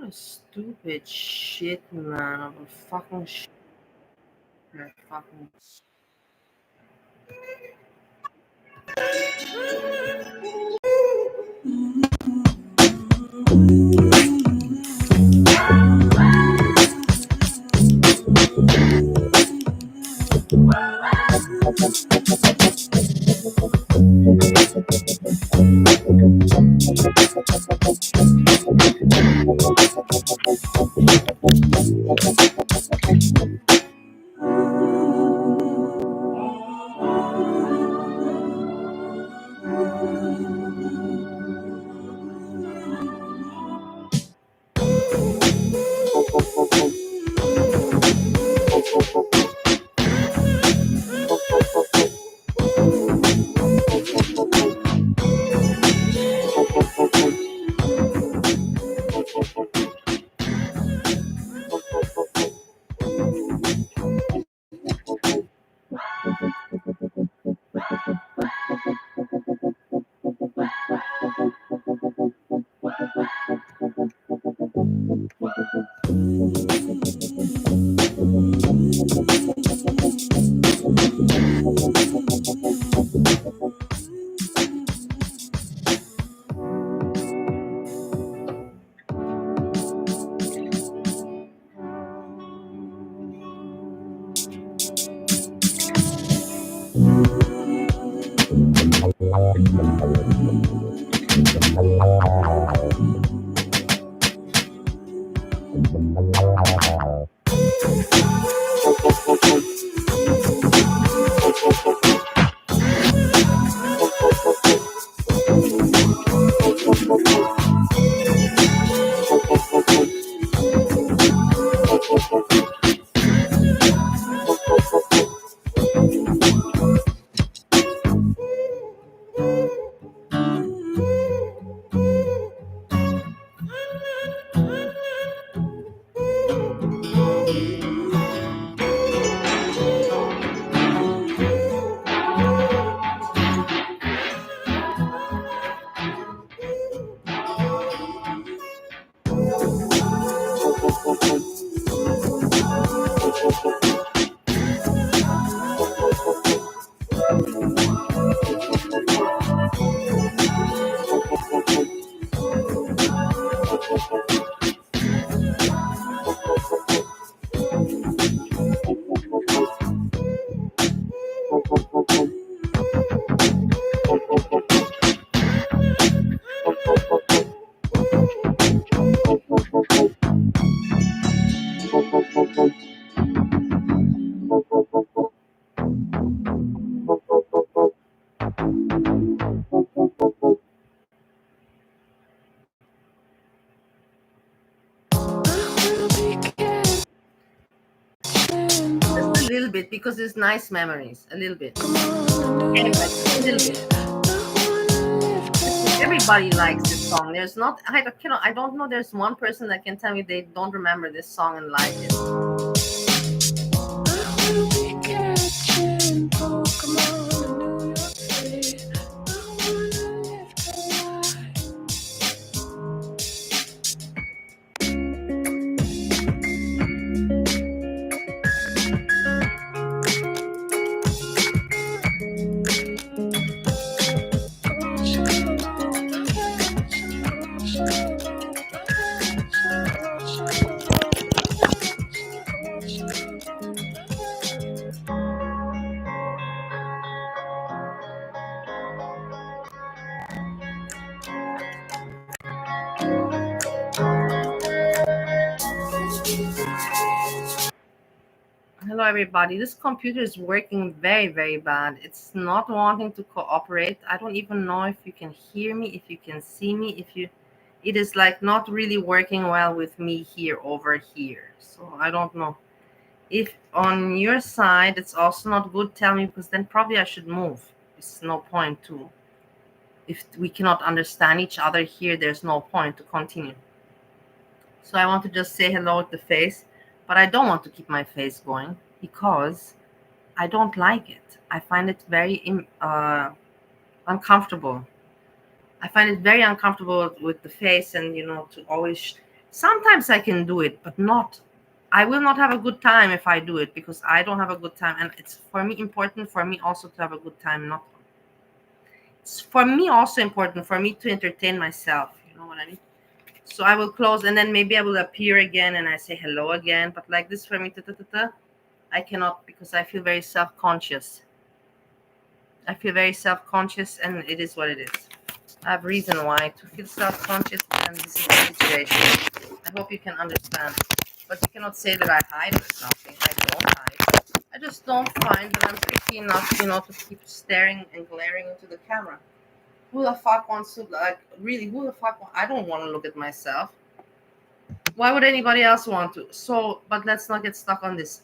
a stupid shit, man. Of a fucking shit. Fucking. Little bit because it's nice memories. A little bit. Anyway, a little bit. Everybody likes this song. There's not. I don't know. There's one person that can tell me they don't remember this song and like it. Hello, everybody. This computer is working very, very bad. It's not wanting to cooperate. I don't even know if you can hear me, if you can see me, it is like not really working well with me here over here. So I don't know. If on your side it's also not good, tell me, because then probably I should move. It's no point to. If we cannot understand each other here, there's no point to continue. So I want to just say hello with the face, but I don't want to keep my face going because I don't like it. I find it very uncomfortable. I find it very uncomfortable with the face, and to always Sometimes I can do it, but not. I will not have a good time if I do it because I don't have a good time, and it's for me important for me also to have a good time. Not it's for me also important for me to entertain myself. You know what I mean? So I will close, and then maybe I will appear again, and I say hello again. But like this for me, I cannot because I feel very self-conscious. I feel very self-conscious, and it is what it is. I have reason why to feel self-conscious, and this is the situation. I hope you can understand. But you cannot say that I hide or something. I don't hide. I just don't find that I'm pretty enough, to keep staring and glaring into the camera. Who the fuck wants to, like, really, who the fuck, I don't want to look at myself. Why would anybody else want to? So, but let's not get stuck on this.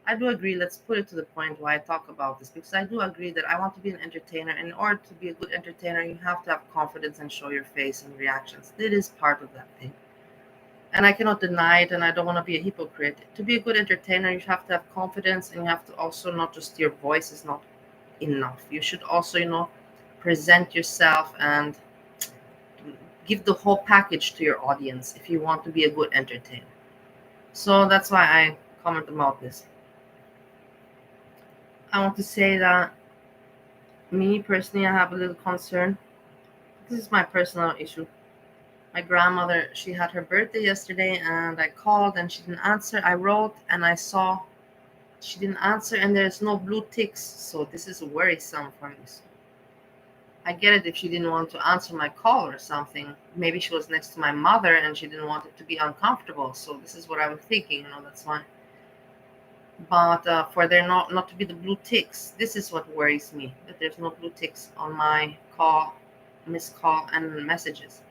I do agree. Let's put it to the point why I talk about this, because I do agree that I want to be an entertainer. And in order to be a good entertainer, you have to have confidence and show your face and reactions. It is part of that thing. And I cannot deny it, and I don't want to be a hypocrite. To be a good entertainer, you have to have confidence, and you have to also not just your voice is not enough. You should also, present yourself and give the whole package to your audience if you want to be a good entertainer. So that's why I comment about this. I want to say that me personally, I have a little concern. This is my personal issue. My grandmother, she had her birthday yesterday, and I called and she didn't answer. I wrote and I saw she didn't answer, and there's no blue ticks. So this is worrisome for me. So I get it if she didn't want to answer my call or something. Maybe she was next to my mother and she didn't want it to be uncomfortable. So this is what I was thinking, that's why. But for there not to be the blue ticks, this is what worries me, that there's no blue ticks on my call, missed call, and messages.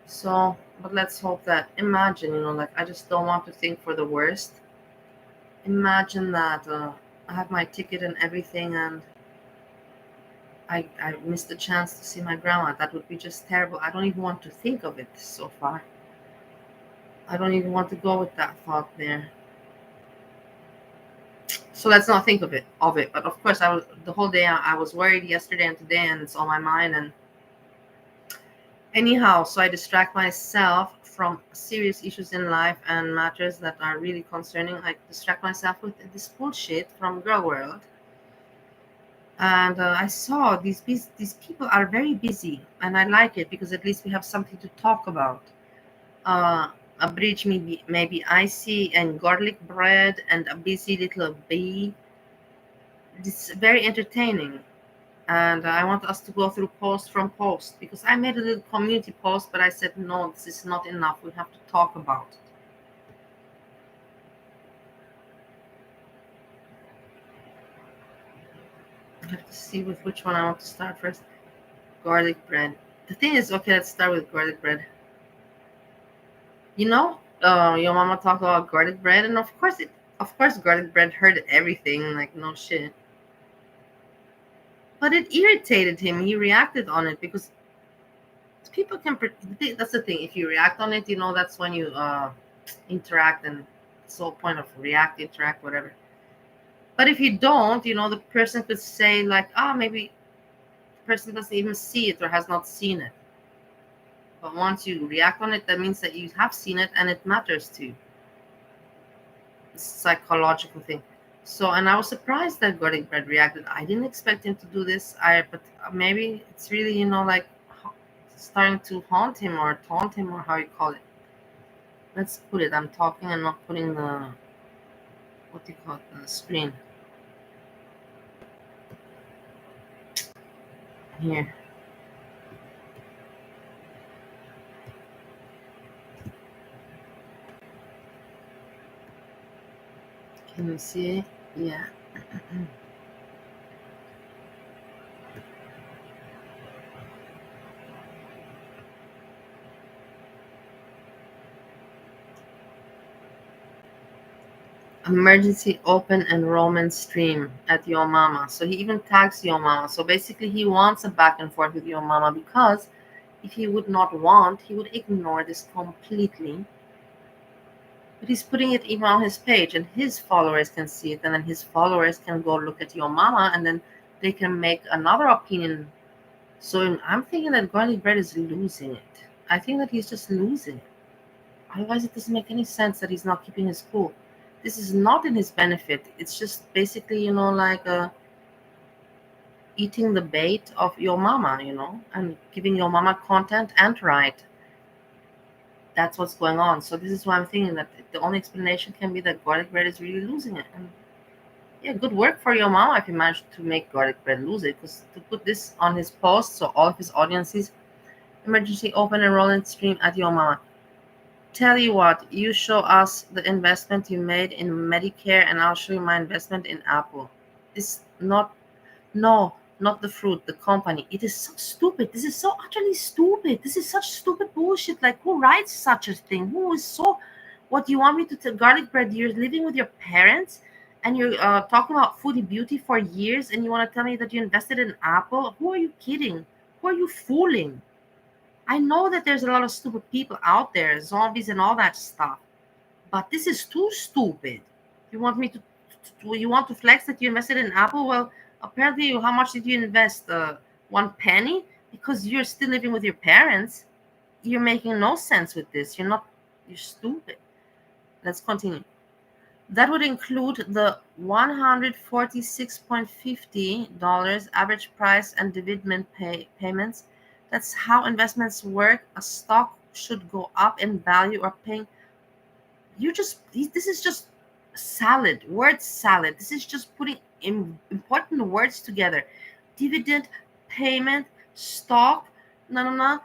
So, but let's hope that, imagine, like, I just don't want to think for the worst. Imagine that I have my ticket and everything, and I missed the chance to see my grandma. That would be just terrible. I don't even want to think of it so far. I don't even want to go with that thought there. So let's not think of it. But of course, the whole day I was worried yesterday and today, and it's on my mind. And anyhow, so I distract myself from serious issues in life and matters that are really concerning. I distract myself with this bullshit from Girl World. And I saw these people are very busy, and I like it because at least we have something to talk about. A bridge maybe icy and garlic bread and a busy little bee. It's very entertaining, and I want us to go through post from post, because I made a little community post, but I said no, this is not enough. We have to talk about it. I have to see with which one I want to start first. Garlic bread. The thing is, okay, let's start with garlic bread. Your mama talked about garlic bread, and of course, garlic bread heard everything, like, no shit. But it irritated him. He reacted on it because people can. That's the thing. If you react on it, that's when you interact, and it's the whole point of react, interact, whatever. But if you don't, the person could say like, maybe the person doesn't even see it or has not seen it. But once you react on it, that means that you have seen it and it matters to you. It's a psychological thing. So, and I was surprised that garlic bread reacted. I didn't expect him to do this. But maybe it's really, like, starting to haunt him or taunt him, or how you call it. Let's put it. I'm talking and not putting the, what do you call it, the screen. Here. Can you see it? Yeah. Emergency open enrollment stream at Yo Mama. So he even tags Yo Mama. So basically he wants a back and forth with Yo Mama, because if he would not want, he would ignore this completely. But he's putting it even on his page, and his followers can see it, and then his followers can go look at Yo Mama, and then they can make another opinion. So I'm thinking that garlic bread is losing it. I think that he's just losing it. Otherwise, it doesn't make any sense that he's not keeping his cool. This is not in his benefit. It's just basically, like eating the bait of your mama, and giving your mama content and right. That's what's going on. So this is why I'm thinking that the only explanation can be that garlic bread is really losing it. And yeah, good work for your mama if you managed to make garlic bread lose it. Because to put this on his post, so all of his audiences, emergency open enrollment stream at your mama. Tell you what, you show us the investment you made in Medicare, and I'll show you my investment in Apple. It's not, no, not the fruit, the company. It is so stupid. This is so utterly stupid. This is such stupid bullshit. Like, who writes such a thing? Who is so. What do you want me to tell? Garlic bread, you're living with your parents and you're talking about foodie beauty for years, and you want to tell me that you invested in Apple? Who are you kidding? Who are you fooling? I know that there's a lot of stupid people out there, zombies and all that stuff, but this is too stupid. You want me you want to flex that you invested in Apple? Well, apparently, how much did you invest? 1 penny? Because you're still living with your parents. You're making no sense with this. You're stupid. Let's continue. That would include the $146.50 average price and dividend payments. That's how investments work. A stock should go up in value or paying. This is just salad, word salad. This is just putting important words together. Dividend, payment, stock. No, no, no.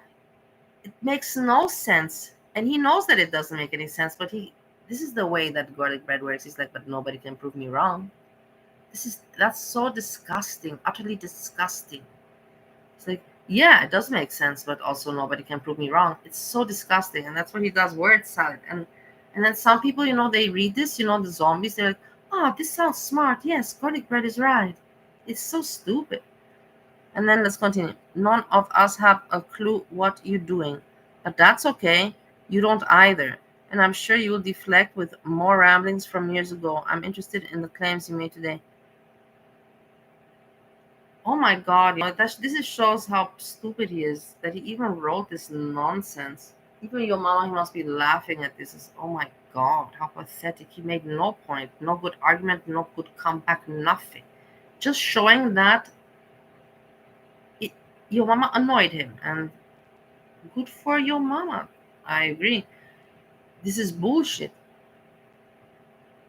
It makes no sense. And he knows that it doesn't make any sense, but this is the way that garlic bread works. He's like, but nobody can prove me wrong. That's so disgusting, utterly disgusting. It's like, yeah, it does make sense, but also nobody can prove me wrong. It's so disgusting, and that's what he does, word salad. And then some people, they read this, the zombies, they're like, oh, this sounds smart. Yes, garlic bread is right. It's so stupid. And then let's continue. None of us have a clue what you're doing, but that's okay. You don't either. And I'm sure you will deflect with more ramblings from years ago. I'm interested in the claims you made today. Oh my God, this shows how stupid he is, that he even wrote this nonsense. Even your mama, he must be laughing at this. Oh my God, how pathetic. He made no point, no good argument, no good comeback, nothing. Just showing that your mama annoyed him, and good for your mama. I agree. This is bullshit.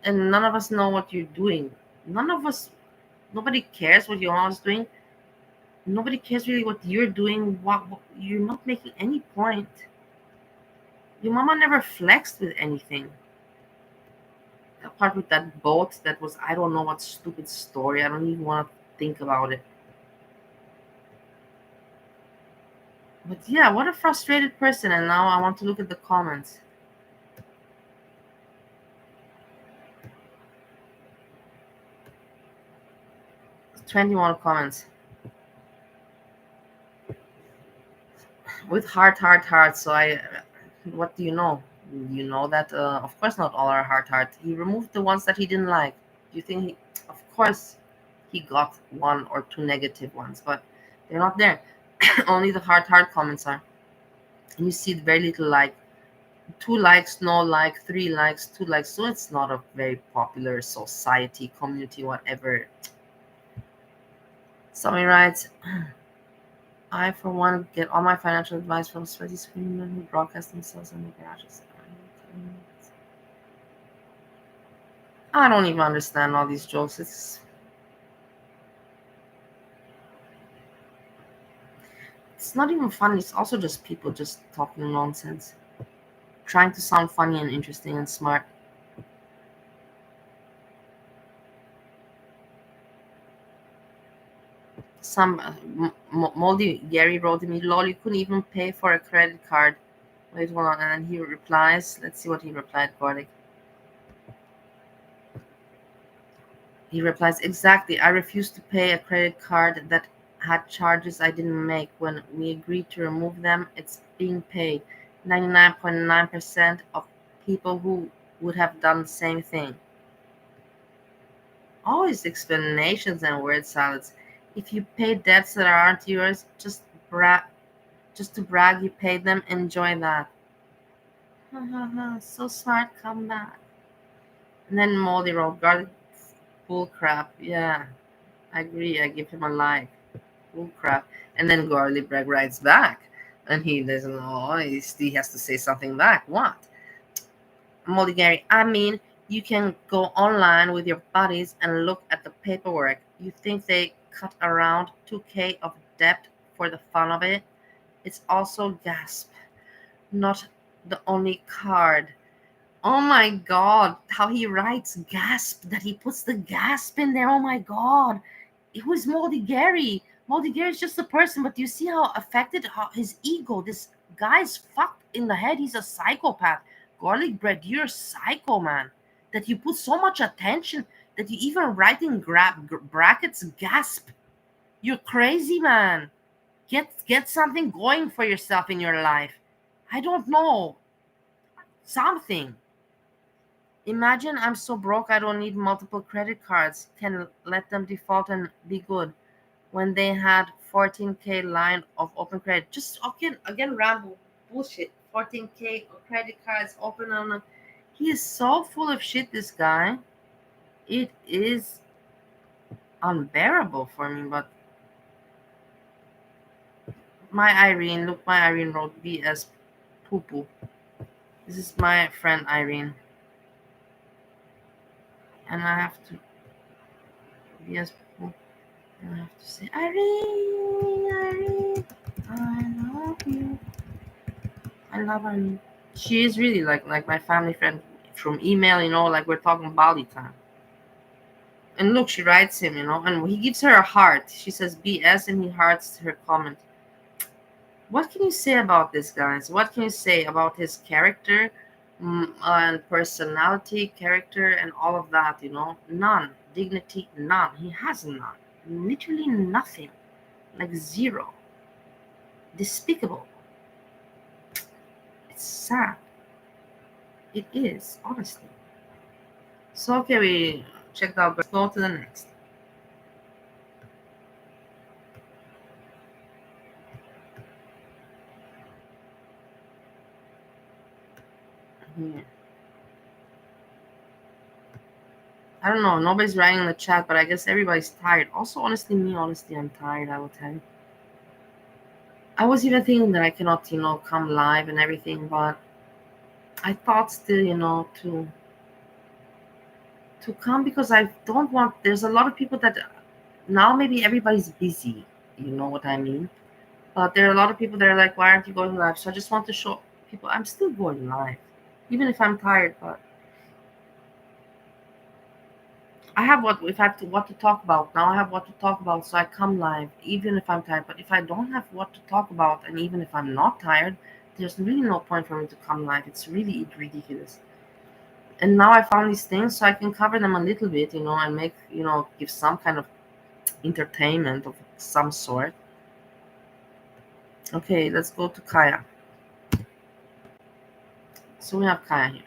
And none of us know what you're doing. Nobody cares what your mama's doing. Nobody cares really what you're doing. What you're not making any point. Your mama never flexed with anything. Apart with that boat, that was, I don't know what stupid story. I don't even want to think about it. But yeah, what a frustrated person. And now I want to look at the comments. 21 comments. With heart. So what do you know? You know that, of course, not all are heart. He removed the ones that he didn't like. Do you think of course, he got one or two negative ones, but they're not there. Only the heart comments are. And you see very little like. 2 likes, no like, 3 likes, 2 likes. So it's not a very popular society, community, whatever. Somebody writes, I, for one, get all my financial advice from sweaty screamers who broadcast themselves in the garages. I don't even understand all these jokes. It's not even funny. It's also just people just talking nonsense, trying to sound funny and interesting and smart. Some moldy Gary wrote to me, lol, you couldn't even pay for a credit card. Wait, hold on. And then he replies, let's see what he replied, Garlic. He replies, exactly. I refused to pay a credit card that had charges I didn't make. When we agreed to remove them, it's being paid. 99.9% of people who would have done the same thing. Always explanations and word salads. If you pay debts that aren't yours, just Just to brag, you paid them. Enjoy that. Ha ha ha. So smart. Come back. And then Moldy wrote, garlic bull crap. Yeah, I agree. I give him a like. Bull crap. And then Garlic Bread writes back. And he doesn't know. He has to say something back. What? Moldy Gary, I mean, you can go online with your buddies and look at the paperwork. You think they cut around 2K of debt for the fun of it? It's also gasp, not the only card. Oh my god, how he writes gasp, that he puts the gasp in there. Oh my god. Who is Moldy Gary? Moldy Gary is just a person, but do you see how affected how his ego? This guy's fucked in the head. He's a psychopath. Garlic bread, you're a psycho, man. That you put so much attention that you even write in brackets gasp. You're crazy, man. Get something going for yourself in your life. I don't know. Something. Imagine I'm so broke I don't need multiple credit cards. Can let them default and be good. When they had 14K line of open credit. Just again ramble bullshit. 14K credit cards open on a, he is so full of shit, this guy. It is unbearable for me, but my Irene, look, my Irene wrote BS poo poo. This is my friend Irene. And I have to BS poo poo. And I have to say, Irene, Irene, I love you. I love Irene. She is really like my family friend from email, like we're talking Bali time. And look, she writes him, and he gives her a heart. She says BS and he hearts her comment. What can you say about this, guys? What can you say about his character and personality, character, and all of that? None. Dignity, none. He has none. Literally nothing. Like zero. Despicable. It's sad. It is, honestly. So, okay, we checked out. Let's go to the next. Yeah. I don't know. Nobody's writing in the chat, but I guess everybody's tired. Also, honestly, I'm tired, I will tell you. I was even thinking that I cannot, come live and everything, but I thought still, to come because I don't want. There's a lot of people that now maybe everybody's busy. You know what I mean? But there are a lot of people that are like, why aren't you going live? So I just want to show people I'm still going live, even if I'm tired. But I have what to talk about now. I have what to talk about, so I come live even if I'm tired. But if I don't have what to talk about, and even if I'm not tired, there's really no point for me to come live. It's really ridiculous. And now I found these things, so I can cover them a little bit, and make give some kind of entertainment of some sort. Okay, let's go to Kaya. So we have Kaya here.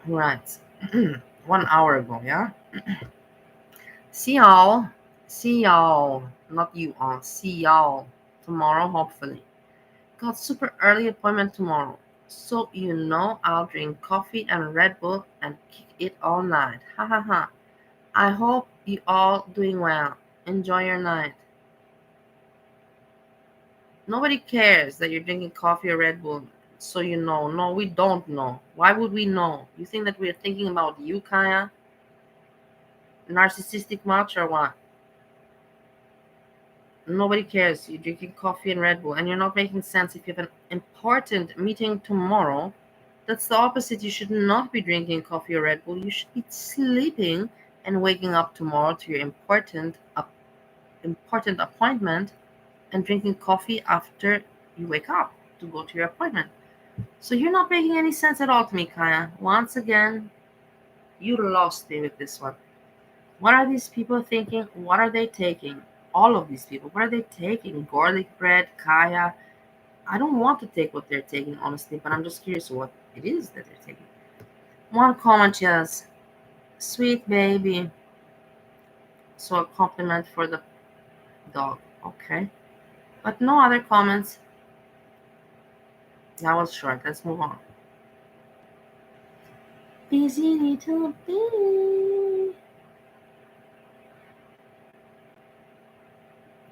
Who writes 1 hour ago, yeah. See y'all, not you all. See y'all tomorrow, hopefully. Got super early appointment tomorrow, so I'll drink coffee and Red Bull and kick it all night. Ha ha ha. I hope you all doing well. Enjoy your night. Nobody cares that you're drinking coffee or Red Bull, so No, we don't know. Why would we know? You think that we're thinking about you, Kaya? Narcissistic much or what? Nobody cares. You're drinking coffee and Red Bull, and you're not making sense. If you have an important meeting tomorrow, that's the opposite. You should not be drinking coffee or Red Bull. You should be sleeping and waking up tomorrow to your important appointment and drinking coffee after you wake up to go to your appointment. So you're not making any sense at all to me, Kaya. Once again, you lost me with this one. What are these people thinking? What are they taking? All of these people, what are they taking? Garlic bread, Kaya. I don't want to take what they're taking, honestly, but I'm just curious what it is that they're taking. One comment, just sweet baby. So a compliment for the dog. Okay. But no other comments. That was short. Let's move on. Busy little bee.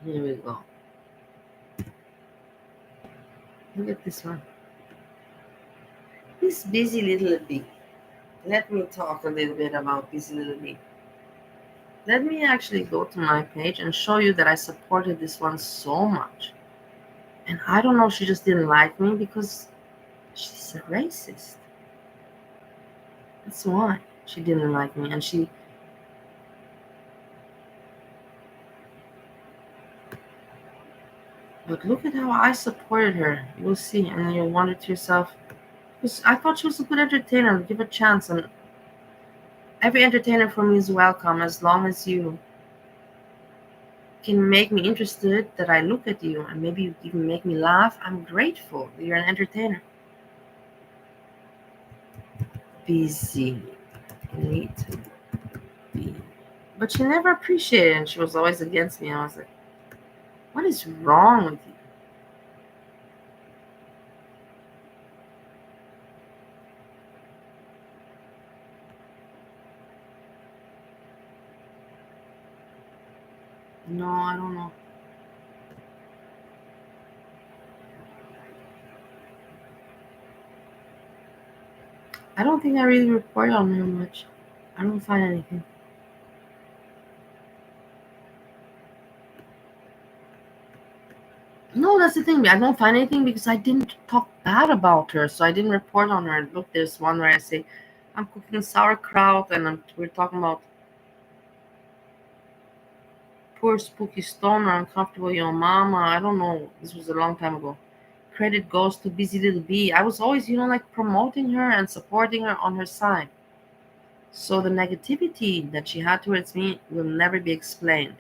Here we go. Look at this one. This busy little bee. Let me talk a little bit about busy little bee. Let me actually go to my page and show you that I supported this one so much. And I don't know, she just didn't like me because she's a racist. That's why she didn't like me. And she, but look at how I supported her. You'll see, and you'll wonder to yourself, because I thought she was a good entertainer. Give a chance, and every entertainer for me is welcome as long as you can make me interested, that I look at you, and maybe you even make me laugh. I'm grateful that you're an entertainer. Busy little bee. But she never appreciated it, and she was always against me. I was like, what is wrong with you? No, I don't know. I don't think I really report on her much. I don't find anything. No, that's the thing. I don't find anything because I didn't talk bad about her, so I didn't report on her. Look, there's one where I say, I'm cooking sauerkraut, and we're talking about poor spooky stoner, uncomfortable young mama. I don't know. This was a long time ago. Credit goes to busy little bee. I was always, like promoting her and supporting her on her side. So the negativity that she had towards me will never be explained.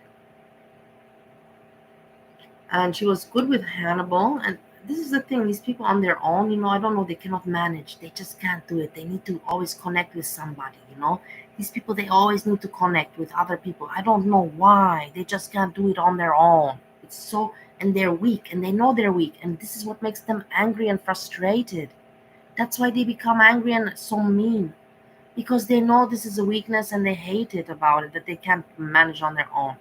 And she was good with Hannibal. And this is the thing, these people on their own, I don't know, they cannot manage. They just can't do it. They need to always connect with somebody. These people, they always need to connect with other people. I don't know why. They just can't do it on their own. It's so, and they're weak, and they know they're weak. And this is what makes them angry and frustrated. That's why they become angry and so mean. Because they know this is a weakness and they hate it about it, that they can't manage on their own.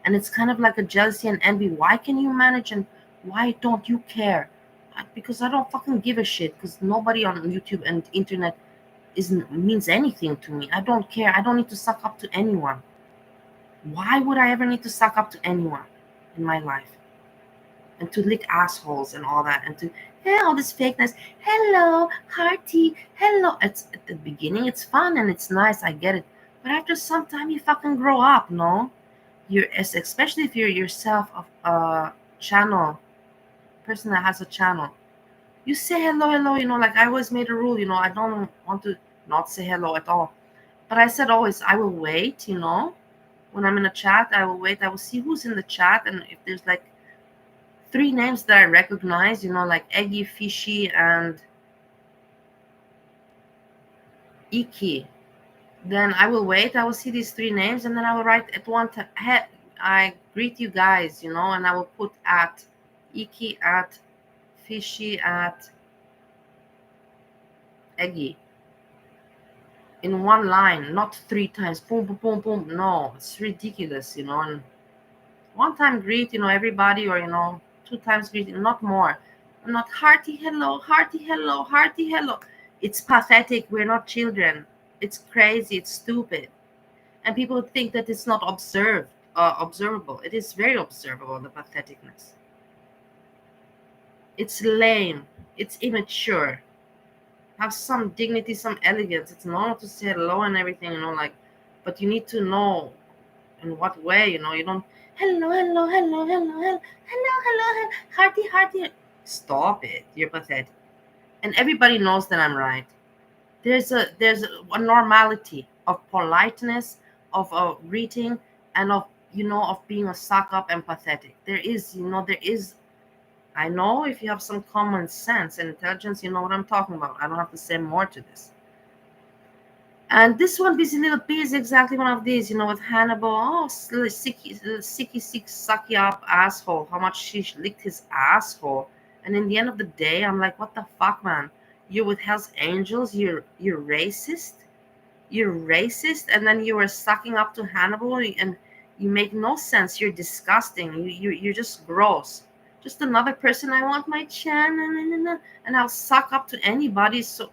And it's kind of like a jealousy and envy. Why can you manage and why don't you care? Because I don't fucking give a shit, because nobody on YouTube and internet means anything to me. I don't care. I don't need to suck up to anyone. Why would I ever need to suck up to anyone in my life? And to lick assholes and all that, and to all this fakeness. Hello, hearty. Hello. It's at the beginning, it's fun and it's nice. I get it. But after some time, you fucking grow up, no? Especially if you're yourself a channel person that has a channel, you say hello, like I always made a rule, I don't want to not say hello at all, but I said always I will wait, when I'm in a chat. I will wait, I will see who's in the chat, and if there's like 3 names that I recognize, like Eggy, Fishy, and Iki, then I will wait. I will see these 3 names, and then I will write at one time, hey, I greet you guys, and I will put at Iki, at Fishy, at Eggy, in one line, not 3 times. Boom, boom, boom, boom. No, it's ridiculous, And one time greet, everybody, or 2 times greet, not more. Not hearty hello, hearty hello, hearty hello. It's pathetic. We're not children. It's crazy. It's stupid. And people think that it's not observable. It is very observable, the patheticness. It's lame. It's immature. Have some dignity, some elegance. It's normal to say hello and everything, but you need to know in what way, you don't hello, hello, hello, hello, hello, hello, hello, hearty, hearty. Stop it. You're pathetic. And everybody knows that I'm right. There's a normality of politeness, of greeting, and of being a suck up and pathetic. There is. I know if you have some common sense and intelligence, you know what I'm talking about. I don't have to say more to this. And this one, Busy Little Bee, is exactly one of these, with Hannibal. Oh, sicky, sucky up asshole. How much she licked his asshole. And in the end of the day, I'm like, what the fuck, man? You're with Hell's Angels. You're racist. You're racist, and then you were sucking up to Hannibal, and you make no sense. You're disgusting. You're just gross. Just another person. I want my channel, and I'll suck up to anybody so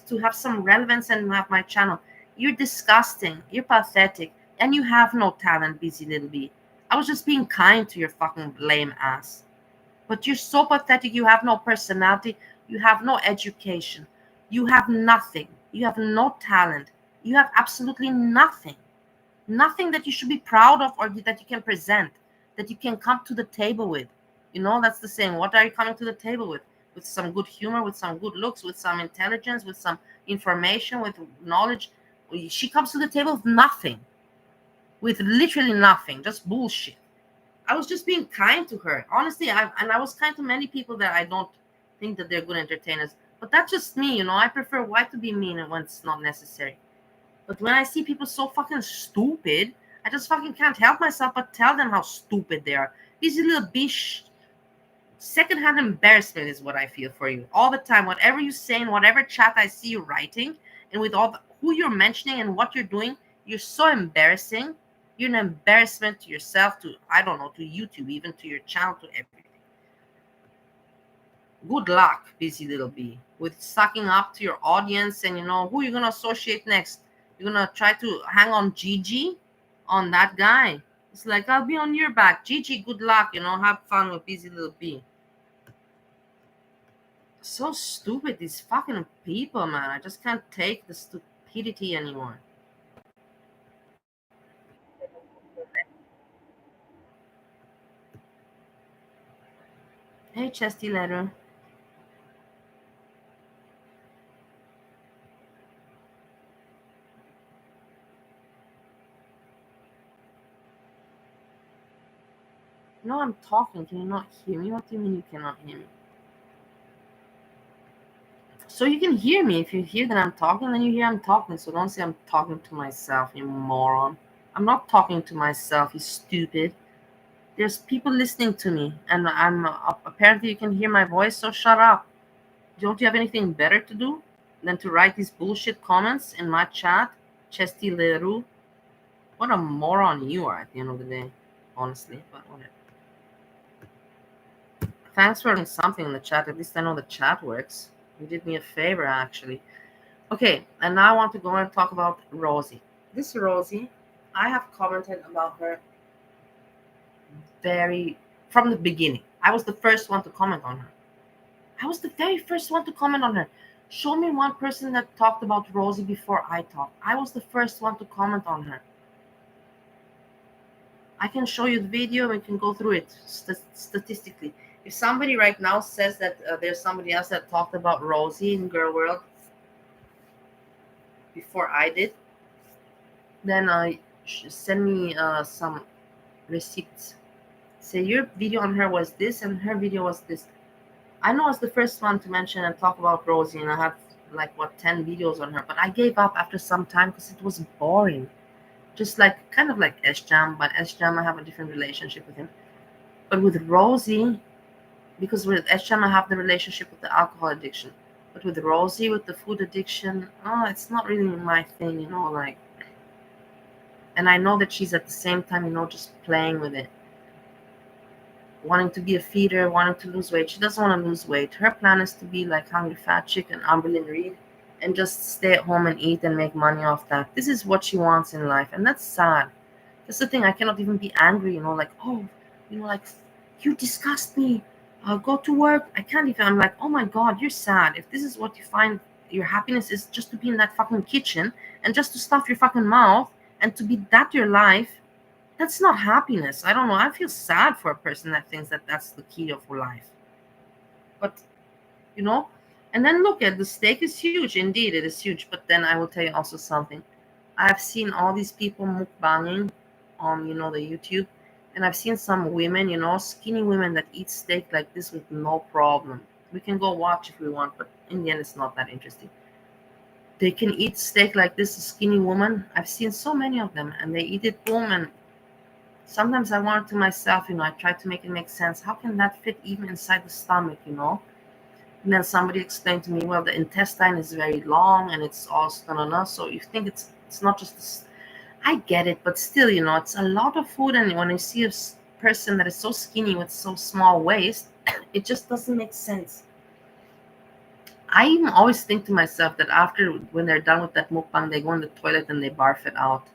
to have some relevance and have my channel. You're disgusting. You're pathetic, and you have no talent, Busy Little Bee. I was just being kind to your fucking lame ass. But you're so pathetic. You have no personality. You have no education. You have nothing. You have no talent. You have absolutely nothing. Nothing that you should be proud of or that you can present, that you can come to the table with. That's the saying. What are you coming to the table with? With some good humor, with some good looks, with some intelligence, with some information, with knowledge. She comes to the table with nothing. With literally nothing. Just bullshit. I was just being kind to her. Honestly, I was kind to many people that I don't think that they're good entertainers. But that's just me, I prefer why to be mean when it's not necessary. But when I see people so fucking stupid, I just fucking can't help myself but tell them how stupid they are. These little bitch. Secondhand embarrassment is what I feel for you all the time. Whatever you say in whatever chat I see you writing, and with who you're mentioning and what you're doing, you're so embarrassing. You're an embarrassment to yourself, to, I don't know, to YouTube, even to your channel, to everything. Good luck, Busy Little Bee, with sucking up to your audience. And who you're gonna associate next. You're gonna try to hang on Gigi, on that guy. It's like, I'll be on your back. Gigi, good luck, have fun with Busy Little Bee. So stupid, these fucking people, man. I just can't take the stupidity anymore. Hey, Chesty Letter. I'm talking. Can you not hear me? What do you mean you cannot hear me? So you can hear me. If you hear that I'm talking, then you hear I'm talking. So don't say I'm talking to myself, you moron. I'm not talking to myself, you stupid. There's people listening to me, and I'm apparently you can hear my voice. So shut up. Don't you have anything better to do than to write these bullshit comments in my chat, Chesty Leroux? What a moron you are at the end of the day, honestly. But whatever. Thanks for doing something in the chat. At least I know the chat works. You did me a favor, actually. Okay, and now I want to go and talk about Rosie. This Rosie, I have commented about her very from the beginning. I was the first one to comment on her. I was the very first one to comment on her. Show me one person that talked about Rosie before I talked. I was the first one to comment on her. I can show you the video. We can go through it statistically. If somebody right now says that there's somebody else that talked about Rosie in Girl World before I did, then send me some receipts. Say your video on her was this and her video was this. I know I was the first one to mention and talk about Rosie, and I have like 10 videos on her, but I gave up after some time because it was boring. Just like kind of like ASSJAM, but ASSJAM I have a different relationship with him. But with Rosie, because with ASSJAM I have the relationship with the alcohol addiction. But with Rosie, with the food addiction, it's not really my thing, like. And I know that she's at the same time, just playing with it. Wanting to be a feeder, wanting to lose weight. She doesn't want to lose weight. Her plan is to be like Hungry Fat Chick and Amberlynn Reid and just stay at home and eat and make money off that. This is what she wants in life, and that's sad. That's the thing. I cannot even be angry, like, oh, like, you disgust me. I'll go to work. I can't even. I'm like, oh my God, you're sad. If this is what you find your happiness is, just to be in that fucking kitchen and just to stuff your fucking mouth and to be that your life, that's not happiness. I don't know. I feel sad for a person that thinks that that's the key of life. But, and then look at the steak is huge. Indeed, it is huge. But then I will tell you also something. I've seen all these people mukbanging on, the YouTube. And I've seen some women, skinny women that eat steak like this with no problem. We can go watch if we want, but in the end, it's not that interesting. they can eat steak like this, a skinny woman. I've seen so many of them, and they eat it, boom, and sometimes I wonder to myself, I try to make it make sense. How can that fit even inside the stomach, And then somebody explained to me, well, the intestine is very long and it's also, no. So you think it's not just this. I get it, but still, it's a lot of food. And when I see a person that is so skinny with so small waist, it just doesn't make sense. I even always think to myself that after, when they're done with that mukbang, they go in the toilet and they barf it out.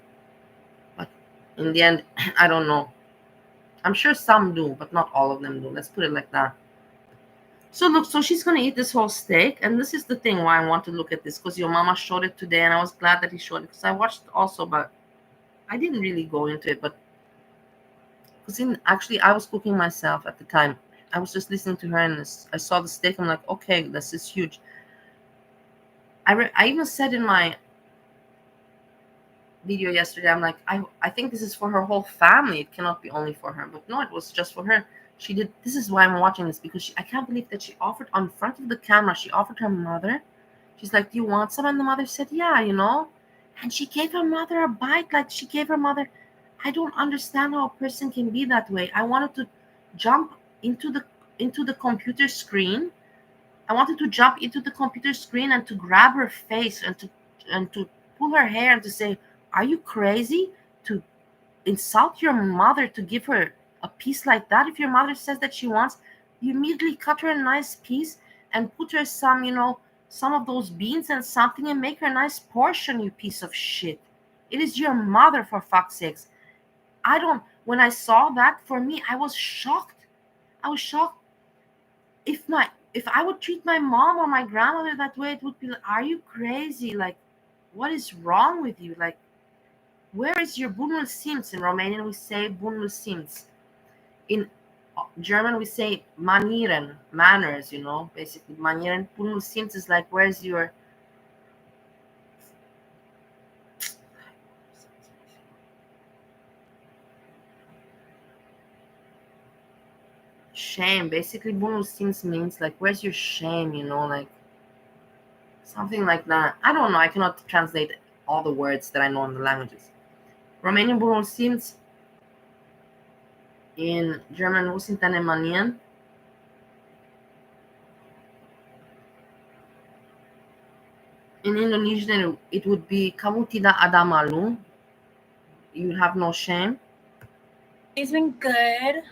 But in the end, I don't know. I'm sure some do, but not all of them do. Let's put it like that. So look, so she's gonna eat this whole steak, and this is the thing why I want to look at this, because your mama showed it today, and I was glad that he showed it, because I watched it also, but I didn't really go into it. But because actually I was cooking myself at the time. I was just listening to her, and I saw the steak. I'm like, okay, this is huge. I even said in my video yesterday, I'm like, I think this is for her whole family. It cannot be only for her. But no, it was just for her. She did. This is why I'm watching this, because I can't believe that she offered on front of the camera. She offered her mother. She's like, do you want some? And the mother said, yeah, And she gave her mother a bite. Like, she gave her mother. I don't understand how a person can be that way. I wanted to jump into the computer screen. I wanted to jump into the computer screen and to grab her face and to pull her hair and to say, are you crazy to insult your mother, to give her a piece like that? If your mother says that she wants, you immediately cut her a nice piece and put her some of those beans and something and make her a nice portion, you piece of shit. It is your mother, for fuck's sakes. When I saw that, for me, I was shocked. If I would treat my mom or my grandmother that way, it would be like, are you crazy? Like, what is wrong with you? Like, where is your bunul simts? In Romanian, we say bunul simts. In German, we say manieren, manners, basically. Manieren, bunul simts is like, where's your... shame. Basically, bunul simts means, like, where's your shame, like, something like that. I don't know. I cannot translate all the words that I know in the languages. Romanian bunul simts. In German, wo sind deine Manieren? In Indonesian, it would be kamu tidak ada malu. You have no shame. It's been good.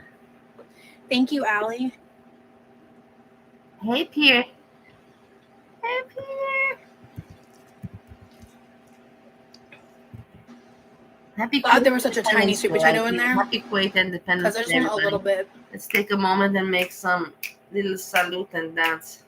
Thank you, Allie. Hey, Pierre. Hey, Pierre. Happy Glad there was such a tiny sweet potato in there. Happy Kuwait Independence Day. Because I just want a little bit. Let's take a moment and make some little salute and dance.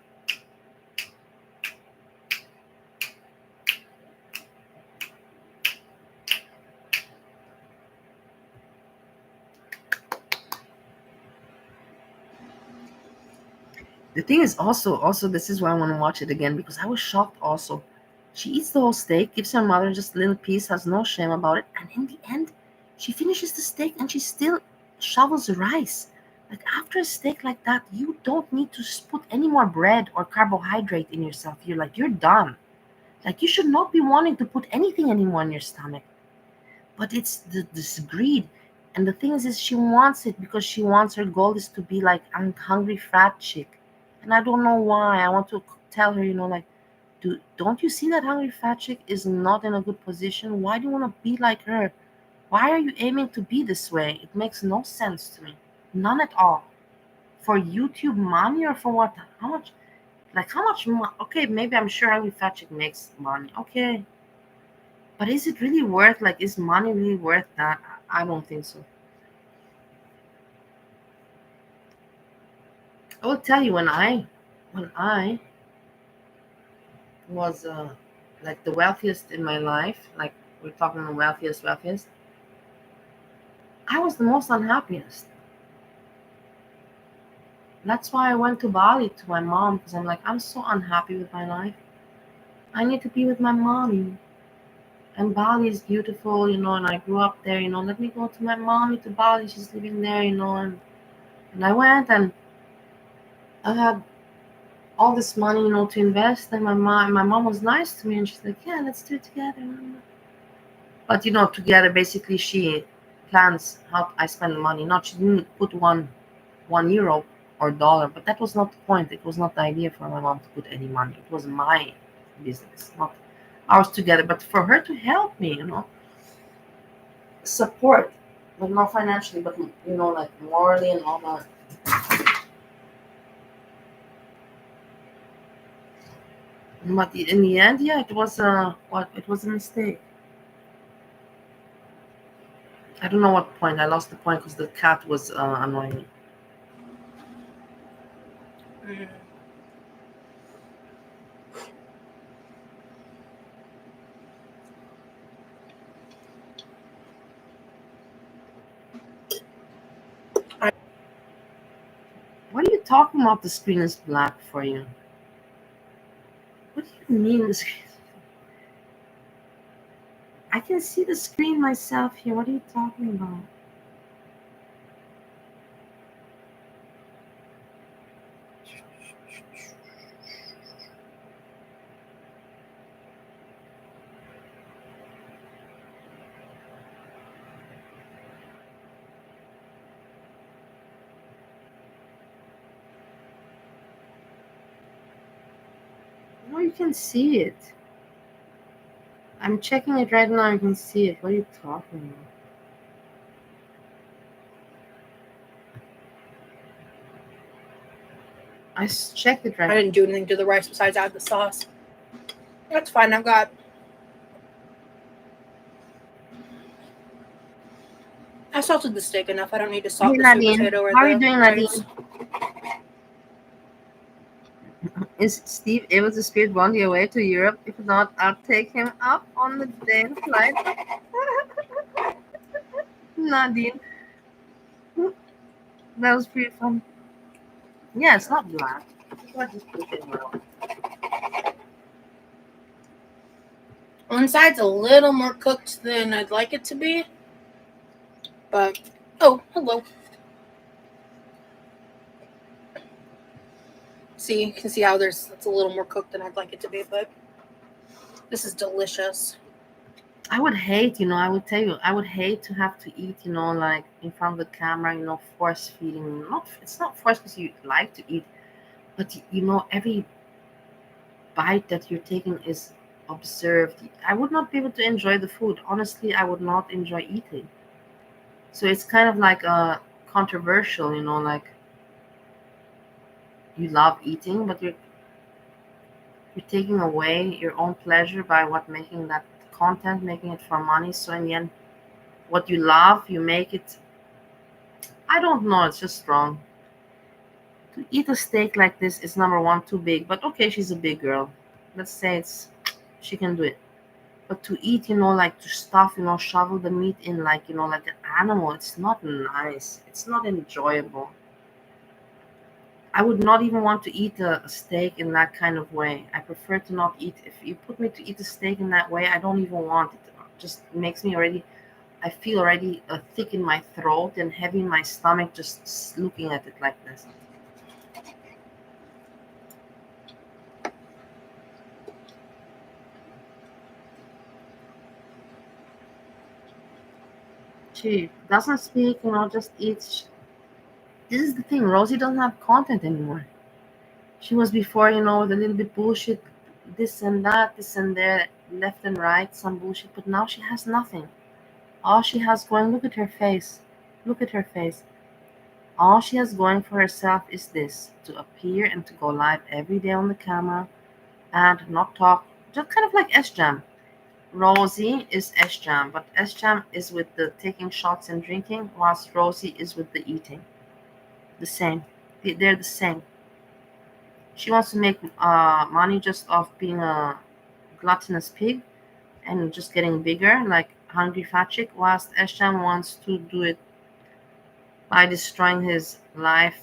The thing is also this is why I want to watch it again, because I was shocked also. She eats the whole steak, gives her mother just a little piece, has no shame about it, and in the end, she finishes the steak and she still shovels rice. Like, after a steak like that, you don't need to put any more bread or carbohydrate in yourself. You're done. Like, you should not be wanting to put anything anymore in your stomach. But it's this greed. And the thing is she wants it because she wants, her goal is to be like a hungry fat chick. And I don't know why. I want to tell her, like, don't you see that hungry fat chick is not in a good position? Why do you want to be like her? Why are you aiming to be this way? It makes no sense to me. None at all. For YouTube money or for what? How much? Like, how much money? Okay, maybe I'm sure hungry fat chick makes money. Okay. But is it really worth, like, is money really worth that? I don't think so. I will tell you, when I was like the wealthiest in my life, like, we're talking the wealthiest, I was the most unhappiest. That's why I went to Bali to my mom, because I'm like, I'm so unhappy with my life. I need to be with my mommy. And Bali is beautiful, and I grew up there, let me go to my mommy to Bali. She's living there, and I went, and I had all this money, to invest. And my mom was nice to me, and she's like, yeah, let's do it together. But together, basically, she plans how I spend the money. Not She didn't put one euro or dollar, but that was not the point. It was not the idea for my mom to put any money. It was my business, not ours together. But for her to help me, support, but not financially, but like morally and all that. But in the end, yeah, it was it was a mistake. I don't know what point. I lost the point because the cat was annoying me. What are you talking about? The screen is black for you. What do you mean the screen? I can see the screen myself here. What are you talking about? No, you can see it. I'm checking it right now. You can see it. What are you talking about? I checked it right. I didn't do anything to the rice besides add the sauce. That's fine. I salted the steak enough. I don't need to salt the sweet potato or How are you the doing, rice. Nadine? Is Steve able to spirit Bondi away to Europe? If not, I'll take him up on the day flight. Nadine. That was pretty fun. Yeah, it's not black. I just put it well. One side's a little more cooked than I'd like it to be. But, oh, hello. See, you can see how it's a little more cooked than I'd like it to be, but this is delicious. I would hate, I would tell you, I would hate to have to eat, like in front of the camera, force feeding. It's not force because you like to eat, but every bite that you're taking is observed. I would not be able to enjoy the food. Honestly, I would not enjoy eating. So it's kind of like controversial, like you love eating, but you're taking away your own pleasure by making that content, making it for money. So in the end, what you love, you make it. I don't know. It's just wrong. To eat a steak like this is, number one, too big. But okay, she's a big girl. Let's say she can do it. But to eat, like to stuff, shovel the meat in like, like an animal, it's not nice. It's not enjoyable. I would not even want to eat a steak in that kind of way. I prefer to not eat. If you put me to eat a steak in that way, I don't even want it. It just makes me already, I feel already thick in my throat and heavy in my stomach just looking at it like this. She doesn't speak, just eats. This is the thing. Rosie doesn't have content anymore. She was before, with a little bit bullshit, this and that, this and there, left and right, some bullshit. But now she has nothing. All she has going, look at her face. Look at her face. All she has going for herself is this, to appear and to go live every day on the camera and not talk. Just kind of like ASSJAM. Rosie is ASSJAM, but ASSJAM is with the taking shots and drinking, whilst Rosie is with the eating. The same. They're the same. She wants to make money just off being a gluttonous pig and just getting bigger, like hungry fat chick, whilst ASSJAM wants to do it by destroying his life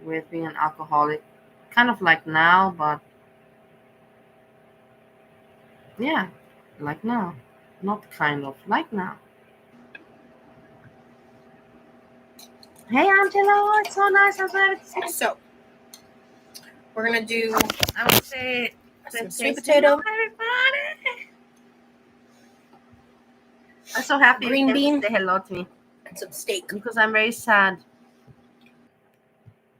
with being an alcoholic. Kind of like now, but yeah, like now. Not kind of, like now. Hey, Angelo, it's so nice. I'm glad to see you. So, We're gonna do I would say some say sweet potato, everybody. I'm so happy green you bean, say hello to me and some steak. because I'm very sad.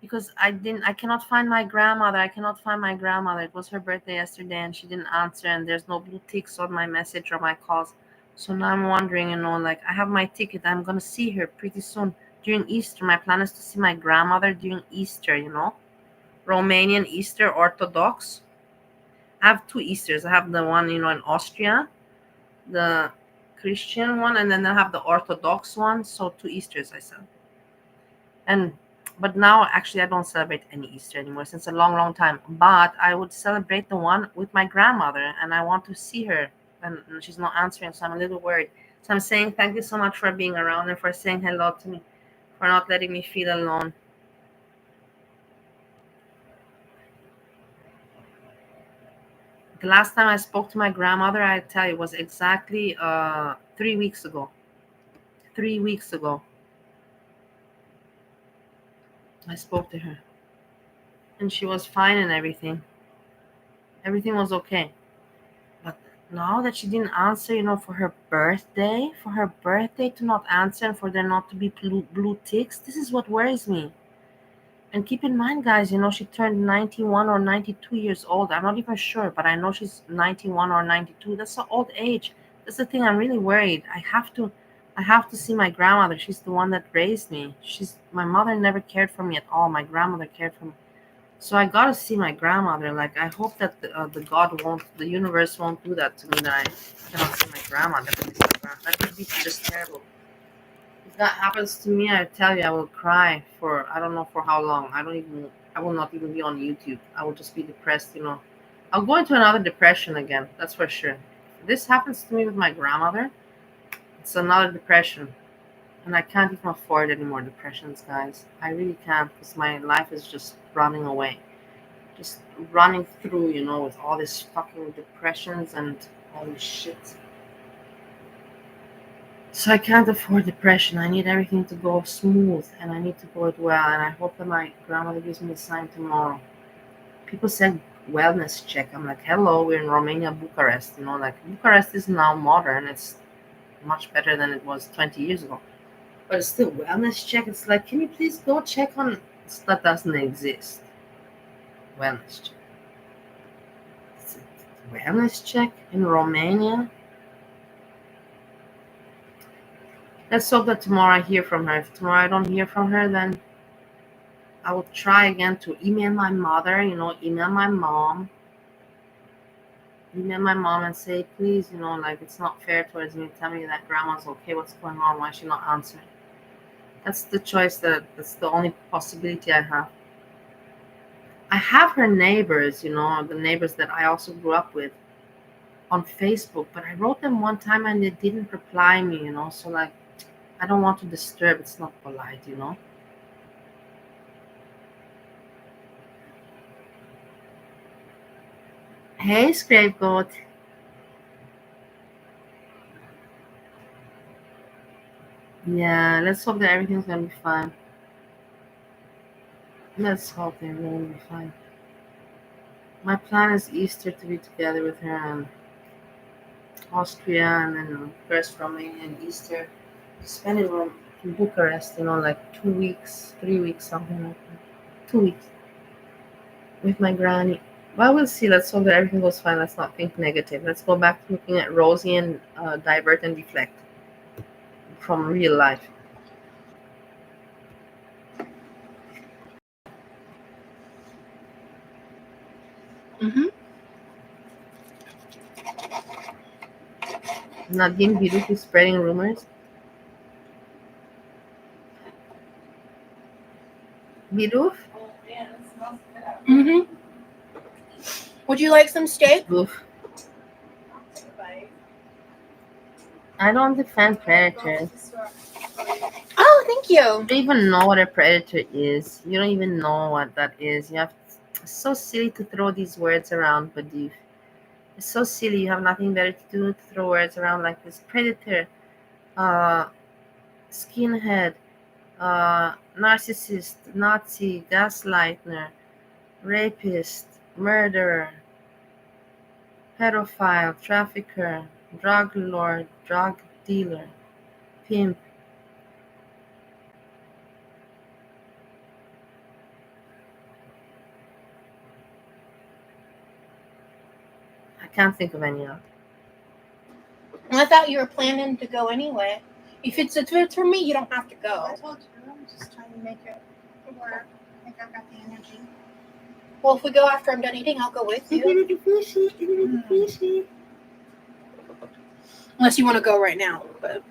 Because I cannot find my grandmother. I cannot find my grandmother. It was her birthday yesterday and she didn't answer, and there's no blue ticks on my message or my calls. So now I'm wondering, like I have my ticket. I'm gonna see her pretty soon during Easter. My plan is to see my grandmother during Easter, Romanian Easter Orthodox. I have two Easters. I have the one, in Austria, the Christian one, and then I have the Orthodox one. So two Easters I said. But now actually I don't celebrate any Easter anymore since a long time. But I would celebrate the one with my grandmother, and I want to see her, and she's not answering, so I'm a little worried. So I'm saying thank you so much for being around and for saying hello to me, for not letting me feel alone. The last time I spoke to my grandmother, I tell you, was exactly 3 weeks ago. 3 weeks ago I spoke to her, and she was fine and everything was okay. But now that she didn't answer, for her birthday to not answer and for there not to be blue ticks, this is what worries me. And keep in mind, guys, she turned 91 or 92 years old. I'm not even sure, but I know she's 91 or 92. That's an old age. That's the thing. I'm really worried. I have to see my grandmother. She's the one that raised me. My mother never cared for me at all. My grandmother cared for me. So I gotta see my grandmother. Like, I hope that the universe won't do that to me. That I cannot see my grandmother. That would be just terrible. If that happens to me, I tell you, I will cry for I don't know for how long. I will not even be on YouTube. I will just be depressed. I'll go into another depression again. That's for sure. If this happens to me with my grandmother, it's another depression. And I can't even afford any more depressions, guys. I really can't, because my life is just running away. Just running through, with all these fucking depressions and all this shit. So I can't afford depression. I need everything to go smooth, and I need to go it well. And I hope that my grandmother gives me a sign tomorrow. People said wellness check. I'm like, hello, we're in Romania, Bucharest. Like Bucharest is now modern. It's much better than it was 20 years ago. But it's still wellness check. It's like, can you please go check on that doesn't exist. Wellness check. It's a wellness check in Romania. Let's hope that tomorrow I hear from her. If tomorrow I don't hear from her, then I will try again to email my mother, email my mom. Email my mom and say, please, like, it's not fair towards me. Tell me that grandma's okay. What's going on? Why is she not answering? That's the choice. That's the only possibility I have. I have her neighbors, the neighbors that I also grew up with on Facebook, but I wrote them one time and they didn't reply me, so like, I don't want to disturb. It's not polite. Hey, scapegoat. Yeah, let's hope that everything's gonna be fine. Let's hope that everything will be fine. My plan is Easter to be together with her and Austria, and then first Romania and Easter. Spend it in Bucharest, like 2 weeks, 3 weeks, something like that. 2 weeks with my granny. Well, we'll see. Let's hope that everything goes fine. Let's not think negative. Let's go back to looking at Rosie and divert and deflect from real life. Mm-hmm. Nadine Biruk is spreading rumors. Biruk? Mm-hmm. Would you like some steak? Oof. I don't defend predators. Oh, thank you. You don't even know what a predator is. You don't even know what that is. It's so silly to throw these words around, Badif. It's so silly. You have nothing better to do to throw words around like this. Predator, uh, skinhead, narcissist, Nazi, gaslighter, rapist, murderer, pedophile, trafficker, drug lord, drug dealer, pimp. I can't think of any of. I thought you were planning to go anyway. If it's for me, you don't have to go. I told you, I'm just trying to make it work. I think I've got the energy. Well, if we go after I'm done eating, I'll go with you. Unless you want to go right now, but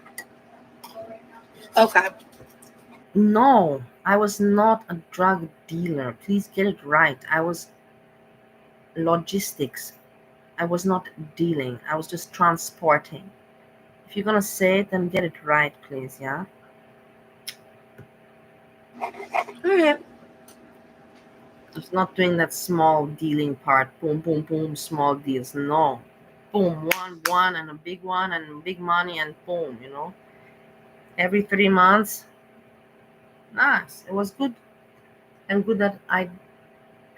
okay. No, I was not a drug dealer. Please get it right. I was logistics. I was not dealing. I was just transporting. If you're gonna say it, then get it right, please, yeah? Alright. Just not doing that small dealing part. Boom, boom, boom, small deals. No. Boom, one, and a big one, and big money, and boom, you know? Every 3 months. Nice. It was good. And good that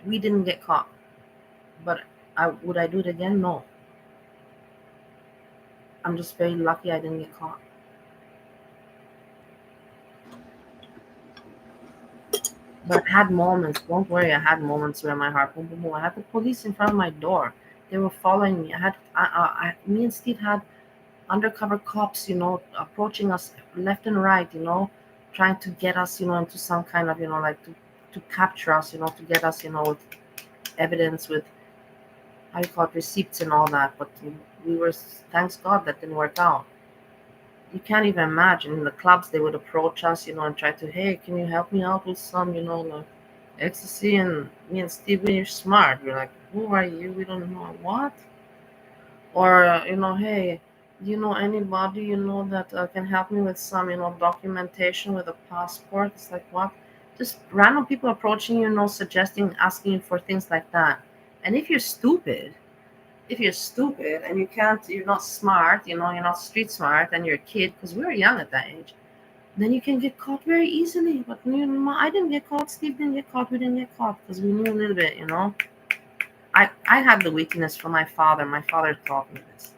we didn't get caught. But would I do it again? No. I'm just very lucky I didn't get caught. But I had moments, don't worry, I had moments where my heart, boom, boom, boom. I had the police in front of my door. They were following me. Me and Steve had undercover cops, you know, approaching us left and right, you know, trying to get us, you know, into some kind of, you know, like to capture us, you know, to get us, you know, with evidence, with, how you call it, receipts and all that. But we were, thanks God, that didn't work out. You can't even imagine in the clubs they would approach us, you know, and try to, hey, can you help me out with some, you know, like ecstasy? And me and Steve, we're smart. We're like, who are you? We don't know what. Or you know, hey, do you know anybody, you know, that can help me with some, you know, documentation with a passport? It's like, what? Just random people approaching you, you know, suggesting, asking you for things like that. And if you're stupid and you're not smart, you know, you're not street smart, and you're a kid, because we were young at that age, then you can get caught very easily. But I didn't get caught, Steve didn't get caught, we didn't get caught, because we knew a little bit, you know. I had the weakness from my father. My father taught me this.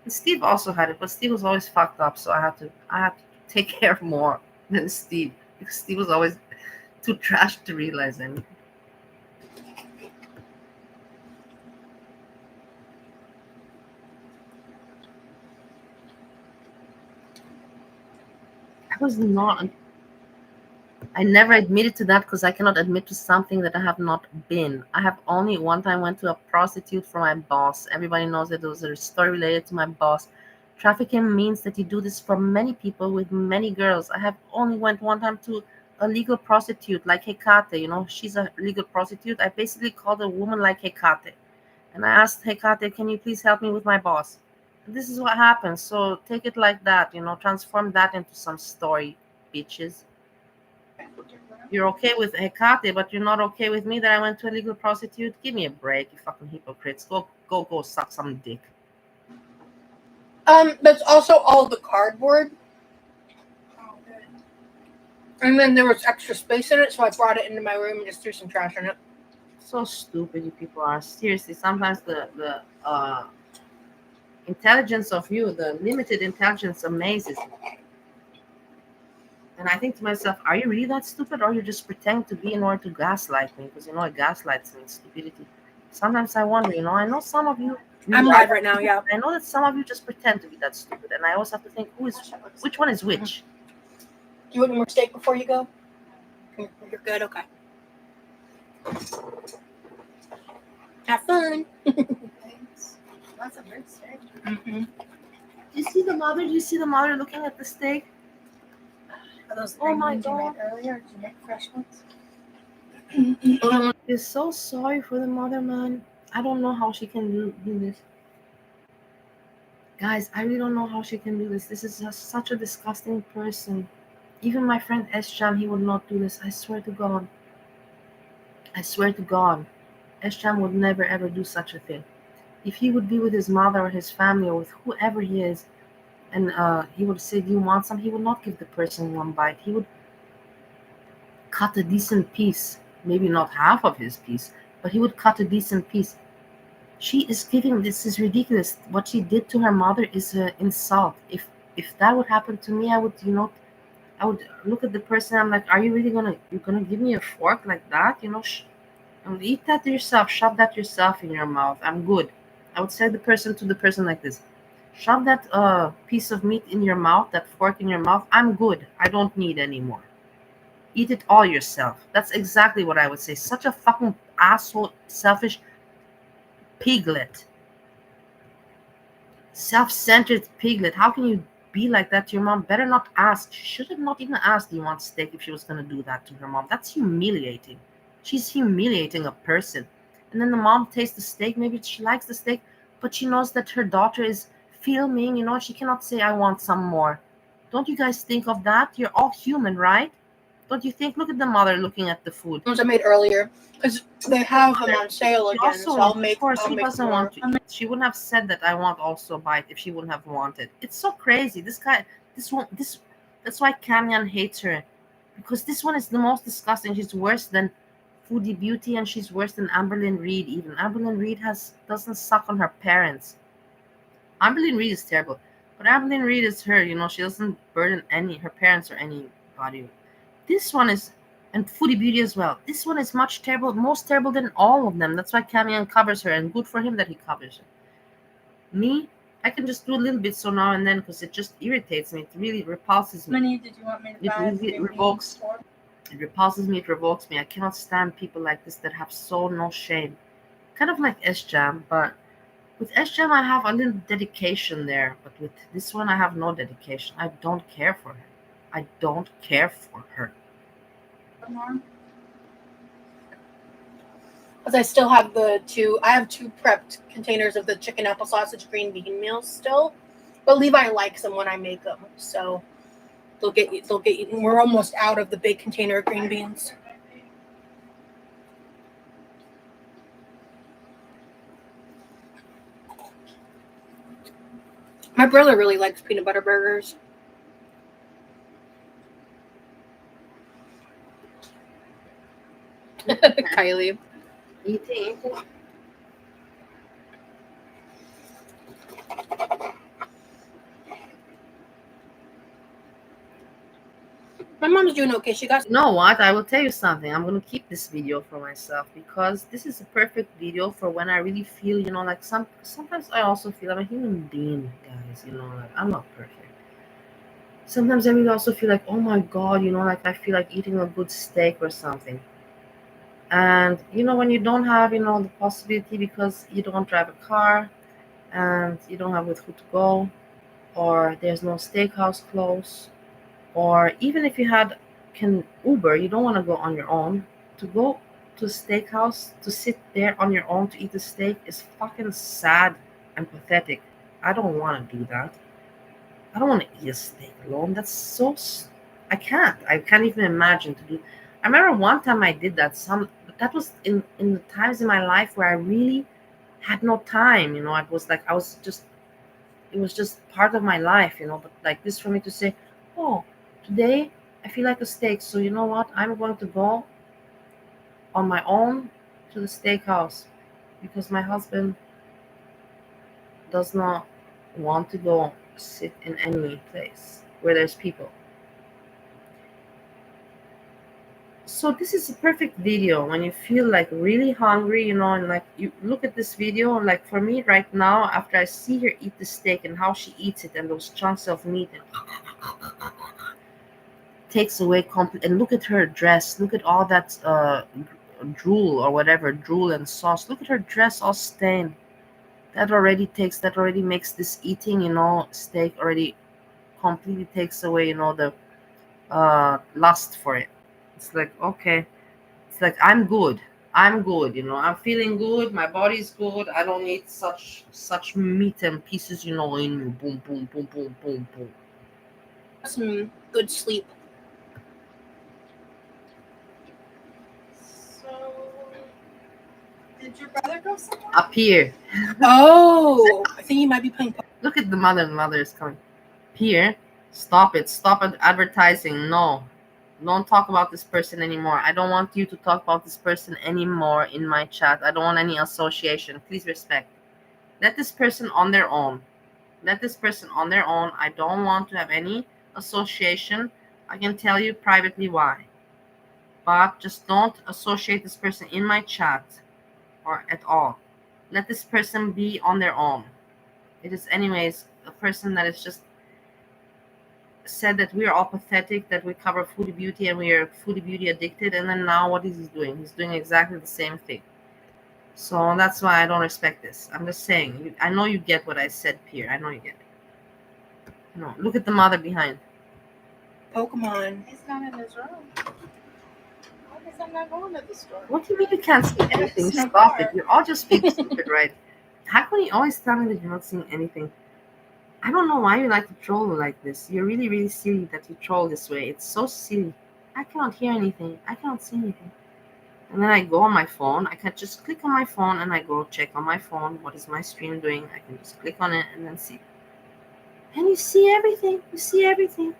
And Steve also had it, but Steve was always fucked up, so I had to take care more than Steve, because Steve was always too trash to realize anything. I never admitted to that, because I cannot admit to something that I have not been. I have only one time went to a prostitute for my boss. Everybody knows that there was a story related to my boss. Trafficking means that you do this for many people with many girls. I have only went one time to a legal prostitute like Hecate. You know, she's a legal prostitute. I basically called a woman like Hecate. And I asked Hecate, can you please help me with my boss? And this is what happens. So take it like that, you know, transform that into some story, bitches. You're okay with Hecate, but you're not okay with me that I went to a legal prostitute? Give me a break, you fucking hypocrites. Go suck some dick. That's also all the cardboard. Oh, good. And then there was extra space in it, so I brought it into my room and just threw some trash in it. So stupid you people are. Seriously, sometimes the intelligence of you, the limited intelligence, amazes me. And I think to myself, are you really that stupid, or you just pretend to be in order to gaslight me? Because you know what gaslights means, stupidity. Sometimes I wonder, you know, I know some of you. I'm live right now, yeah. I know that some of you just pretend to be that stupid, and I always have to think, which one is which? Do you want more steak before you go? You're good, okay. Have fun. Thanks. Lots of bird steak. Mm-hmm. Do you see the mother? Do you see the mother looking at the steak? Are those Oh my ones you God. made earlier? Did you make fresh ones? I'm so sorry for the mother, man. I don't know how she can do this. Guys, I really don't know how she can do this. This is just such a disgusting person. Even my friend ASSJAM, he would not do this. I swear to God. I swear to God. ASSJAM would never ever do such a thing. If he would be with his mother or his family or with whoever he is, and he would say, do you want some? He would not give the person one bite. He would cut a decent piece, maybe not half of his piece, but he would cut a decent piece. She is giving, this is ridiculous. What she did to her mother is an insult. If that would happen to me, I would, I would look at the person. I'm like, are you really gonna give me a fork like that? Eat that yourself. Shove that yourself in your mouth. I'm good. I would say to the person like this: shove that piece of meat in your mouth, that fork in your mouth. I'm good. I don't need any more. Eat it all yourself. That's exactly what I would say. Such a fucking asshole, selfish piglet. Self-centered piglet. How can you be like that to your mom? Better not ask. She should have not even asked, do you want steak, if she was going to do that to her mom. That's humiliating. She's humiliating a person. And then the mom tastes the steak. Maybe she likes the steak, but she knows that her daughter is filming. She cannot say, I want some more. Don't you guys think of that? You're all human, right? Don't you think? Look at the mother looking at the food. Ones I made earlier because they have them on sale She again. also, So I'll of make. course, I'll who make doesn't more. want to eat? She wouldn't have said that I want also a bite if she wouldn't have wanted. It's so crazy. This guy, this one, this. That's why Kamyan hates her, because this one is the most disgusting. She's worse than Foodie Beauty, and she's worse than Amberlynn Reed. Even Amberlynn Reed doesn't suck on her parents. Amberlynn Reed is terrible, but Amberlynn Reed is her. She doesn't burden her parents or anybody. This one is, and Foodie Beauty as well. This one is most terrible than all of them. That's why Camion covers her, and good for him that he covers her. Me, I can just do a little bit so now and then because it just irritates me. It really repulses me. How many did you want me to buy? It revokes. It repulses me. It revokes me. I cannot stand people like this that have so no shame. Kind of like ASSJAM, but with ASSJAM I have a little dedication there. But with this one I have no dedication. I don't care for her. I don't care for her. Because I still have I have two prepped containers of the chicken apple sausage green bean meals still, but Levi likes them when I make them, so they'll get eaten. We're almost out of the big container of green beans. My brother really likes peanut butter burgers. Kylie. Eating. My mom's doing okay. She got. You know what? I will tell you something. I'm gonna keep this video for myself because this is a perfect video for when I really feel, like sometimes I also feel I'm a human being, guys. Like I'm not perfect. Sometimes I really also feel like, oh my god, like I feel like eating a good steak or something. And when you don't have, the possibility because you don't drive a car and you don't have with who to go, or there's no steakhouse close, or even if you can Uber, you don't want to go on your own. To go to a steakhouse, to sit there on your own to eat a steak is fucking sad and pathetic. I don't want to do that. I don't want to eat a steak alone. That's so. I can't even imagine to do. I remember one time I did that. But that was in the times in my life where I really had no time. It was like it was just part of my life. But like this for me to say, oh, today I feel like a steak. So you know what? I'm going to go on my own to the steakhouse because my husband does not want to go sit in any place where there's people. So this is a perfect video when you feel like really hungry, and like you look at this video. Like for me right now, after I see her eat the steak and how she eats it and those chunks of meat and takes away complete, and look at her dress, look at all that drool or whatever, drool and sauce. Look at her dress all stained. That already makes this eating, steak already completely takes away, the lust for it. It's like, okay, it's like I'm good, I'm feeling good, my body's good, I don't need such meat and pieces, in me. Boom, boom, boom, boom, boom, boom. Some good sleep. Did your brother go somewhere? Up here. Oh, I think he might be playing. Look at the mother is coming. Here, stop it advertising. No, Don't talk about this person anymore. I don't want you to talk about this person anymore in my chat. I don't want any association. Please respect. Let this person on their own. Let this person on their own. I don't want to have any association. I can tell you privately why. But just don't associate this person in my chat or at all. Let this person be on their own. It is anyways a person that is just said that we are all pathetic, that we cover foodie beauty and we are foodie beauty addicted, and then now what is he doing? He's doing exactly the same thing. So that's why I don't respect this. I'm just saying, I know you get what I said, Pierre. I know you get it. No, look at the mother behind. Pokemon. He's not in his room. I guess I'm not going to the store. What do you mean you can't see anything? It's in the Stop car. it. You're all just being stupid, right? How can you always tell me that you're not seeing anything? I don't know why you like to troll like this. You're really, really silly that you troll this way. It's so silly. I cannot hear anything. I cannot see anything. And then I go on my phone. I can just click on my phone and I go check on my phone. What is my stream doing? I can just click on it and then see. And you see everything. You see everything.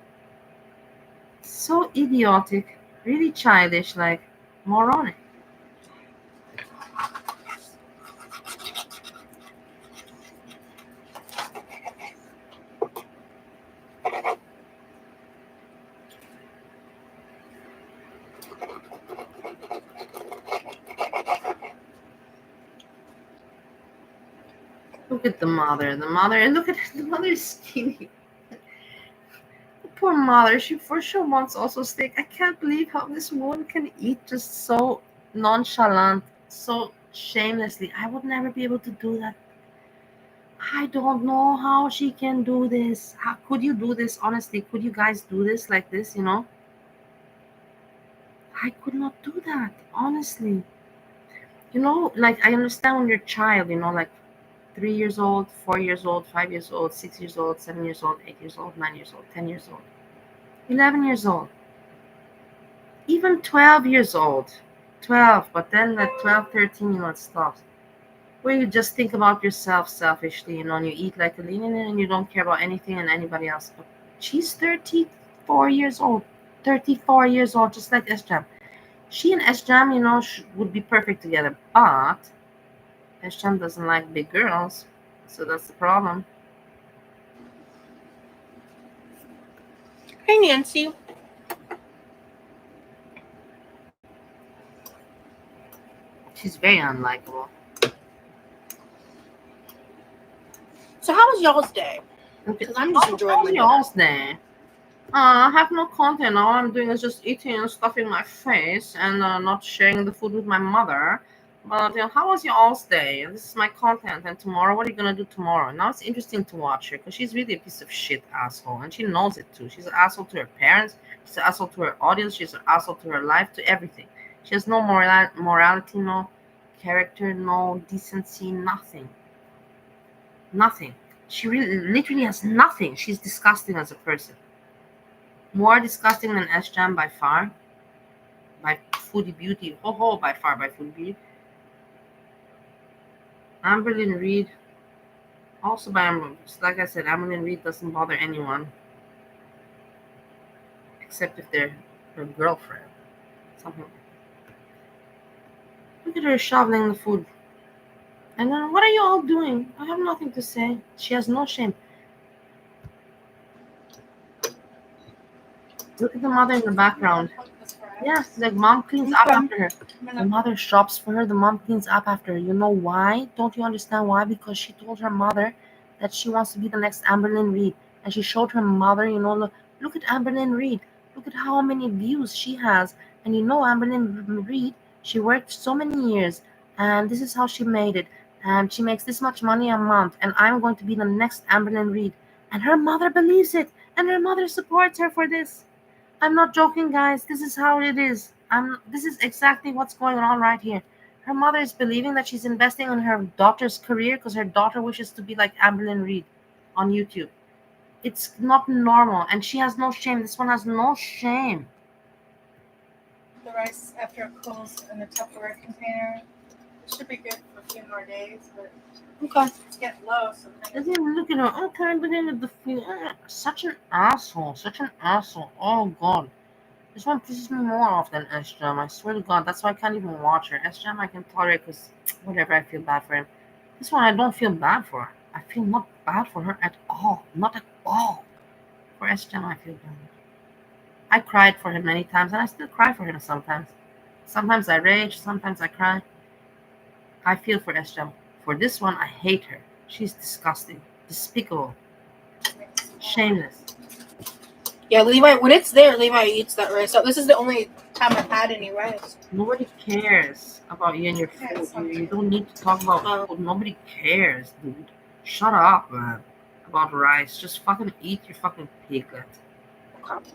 So idiotic. Really childish, like moronic. Look at the mother. The mother, and look at the mother is skinny. Poor mother, she for sure wants also steak. I can't believe how this woman can eat just so nonchalant, so shamelessly. I would never be able to do that. I don't know how she can do this. How could you do this? Honestly, could you guys do this like this, I could not do that, honestly. Like I understand when you're a child, like 3 years old, 4 years old, 5 years old, 6 years old, 7 years old, 8 years old, 9 years old, 10 years old, 11 years old, even 12 years old. 12, but then at 12, 13, it stops. Where you just think about yourself selfishly, and you eat like a lean and you don't care about anything and anybody else. But she's 34 years old. 34 years old, just like ASSJAM. She and ASSJAM, would be perfect together. But ASSJAM doesn't like big girls. So that's the problem. Hey, Nancy. She's very unlikable. So how was y'all's day? Because I'm just enjoying my y'all's day. I have no content. All I'm doing is just eating and stuffing my face and not sharing the food with my mother. But how was your all's day? This is my content. And tomorrow, what are you gonna do tomorrow? Now it's interesting to watch her because she's really a piece of shit asshole, and she knows it too. She's an asshole to her parents. She's an asshole to her audience. She's an asshole to her life, to everything. She has no morality, no character, no decency, nothing. Nothing. She really, literally has nothing. She's disgusting as a person. More disgusting than ASSJAM by far. By Foodie Beauty. By far by Foodie Beauty. Amberlynn Reid. Also by Amberlynn. Like I said, Amberlynn Reid doesn't bother anyone. Except if they're her girlfriend. Something. Look at her shoveling the food. And then, what are you all doing? I have nothing to say. She has no shame. Look at the mother in the background. Yeah, the mom cleans up after her. The mother shops for her. The mom cleans up after her. You know why? Don't you understand why? Because she told her mother that she wants to be the next Amberlynn Reid. And she showed her mother, look at Amberlynn Reid. Look at how many views she has. And Amberlynn Reid, she worked so many years. And this is how she made it. And she makes this much money a month. And I'm going to be the next Amberlynn Reid. And her mother believes it. And her mother supports her for this. I'm not joking, guys. This is how it is. This is exactly what's going on right here. Her mother is believing that she's investing in her daughter's career because her daughter wishes to be like Amberlynn Reid on YouTube. It's not normal, and she has no shame. This one has no shame. The rice, after it cools in the Tupperware container, it should be good for a few more days, but it's getting low. So Look at her. Okay, I'm beginning with the food. Such an asshole. Such an asshole. Oh, God. This one pisses me more off than ASSJAM. I swear to God, that's why I can't even watch her. ASSJAM I can tolerate because whatever, I feel bad for him. This one I don't feel bad for. I feel not bad for her at all. Not at all. For ASSJAM I feel bad. I cried for him many times and I still cry for him sometimes. Sometimes I rage, sometimes I cry. I feel for ASSJAM. For this one, I hate her. She's disgusting, despicable, shameless. Yeah, Levi, when it's there, Levi eats that rice. So this is the only time I've had any rice. Nobody cares about you and your food. You don't need to talk about food. Nobody cares, dude. Shut up, man. About rice. Just fucking eat your fucking piglet. Okay.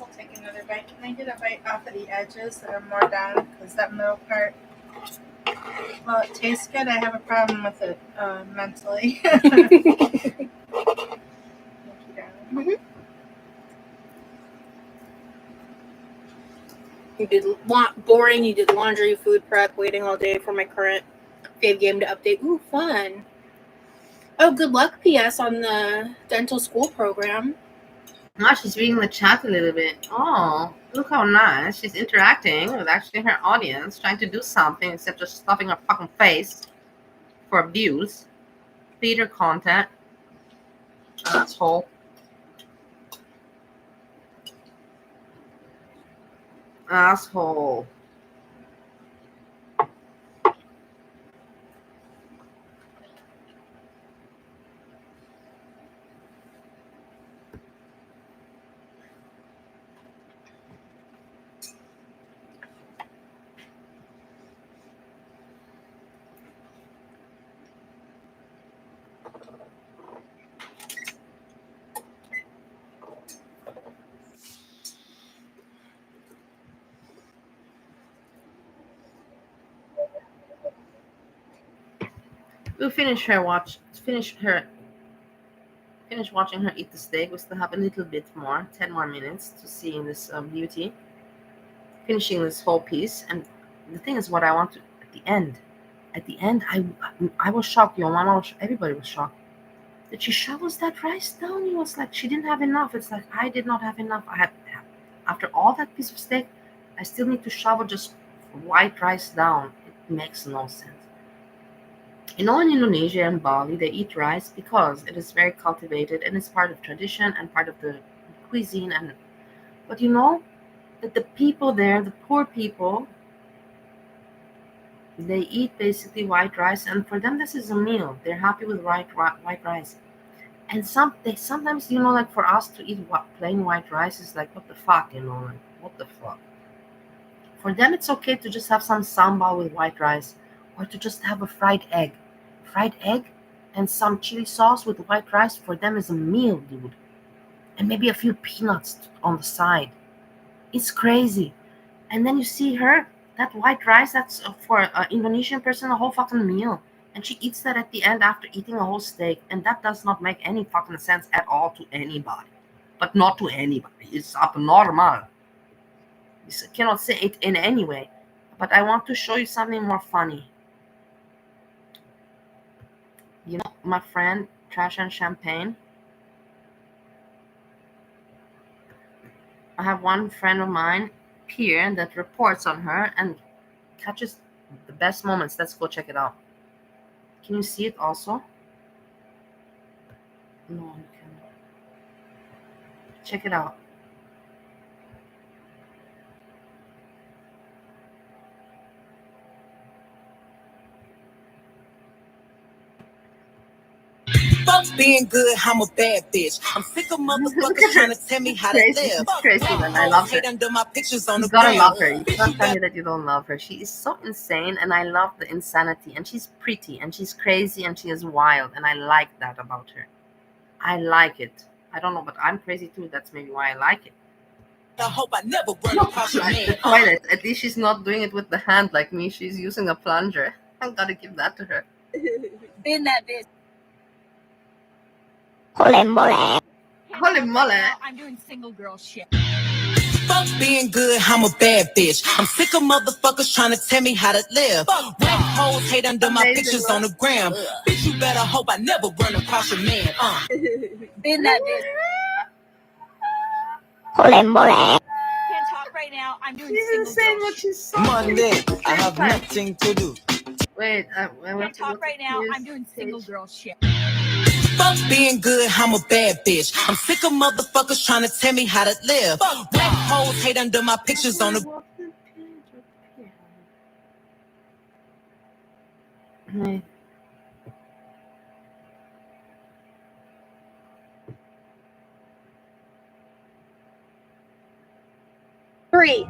I'll take another bite. Can I get a bite off of the edges that are more down? Because that middle part, well, it tastes good. I have a problem with it mentally. Mm-hmm. You did boring. You did laundry, food prep, waiting all day for my current fave game to update. Ooh, fun. Oh, good luck, PS, on the dental school program. Now she's reading the chat a little bit. Oh, look how nice. She's interacting with actually her audience, trying to do something instead of just stuffing her fucking face for views. Theater content. Asshole. Asshole. We'll finish watching her eat the steak. We still have a little bit more, 10 more minutes to see in this beauty. Finishing this whole piece, and the thing is, what I want to at the end, I was shocked. Your mama, everybody was shocked that she shovels that rice down. It was like she didn't have enough. It's like I did not have enough. I had, after all that piece of steak, I still need to shovel just white rice down. It makes no sense. In Indonesia and Bali, they eat rice because it is very cultivated and it's part of tradition and part of the cuisine. But you know that the people there, the poor people, they eat basically white rice, and for them this is a meal. They're happy with white rice. And sometimes, like for us to eat plain white rice is like, what the fuck, like what the fuck. For them, it's okay to just have some sambal with white rice, or to just have a fried egg. Fried egg and some chili sauce with white rice for them is a meal, dude. And maybe a few peanuts on the side. It's crazy. And then you see her, that white rice, that's for an Indonesian person a whole fucking meal. And she eats that at the end after eating a whole steak. And that does not make any fucking sense at all to anybody. But not to anybody. It's abnormal. You cannot say it in any way. But I want to show you something more funny. You know my friend Trash and Champagne? I have one friend of mine here that reports on her and catches the best moments. Let's go check it out. Can you see it also? No, you can't. Check it out. Fuck being good, I'm a bad bitch. I'm sick of motherfuckers trying to tell me how to live. Crazy, man. I love her. Under my pictures on You the gotta ground. love her. You can't tell me that you don't love her. She is so insane, and I love the insanity. And she's pretty, and she's crazy, and she is wild, and I like that about her. I like it. I don't know, but I'm crazy too. That's maybe why I like it. I hope I never run across your Like the man. toilet. At least she's not doing it with the hand like me. She's using a plunger. I gotta give that to her. Been that bitch. Holy moly. Holy moly. I'm doing single girl shit. Fuck being good, I'm a bad bitch. I'm sick of motherfuckers trying to tell me how to live. White hoes hate under my pictures on the gram. Bitch, you better hope I never run across your man. Been that bitch. Can't talk right now. I'm doing She's single saying girl what shit. she's saying. Monday, I have Time. nothing to do. Wait, I Can't want to go talk to right now. Piers I'm doing single page. girl shit. Fuck being good, I'm a bad bitch. I'm sick of motherfuckers trying to tell me how to live. Black hoes hate under my pictures on the. What's the page up here? Hey. Three,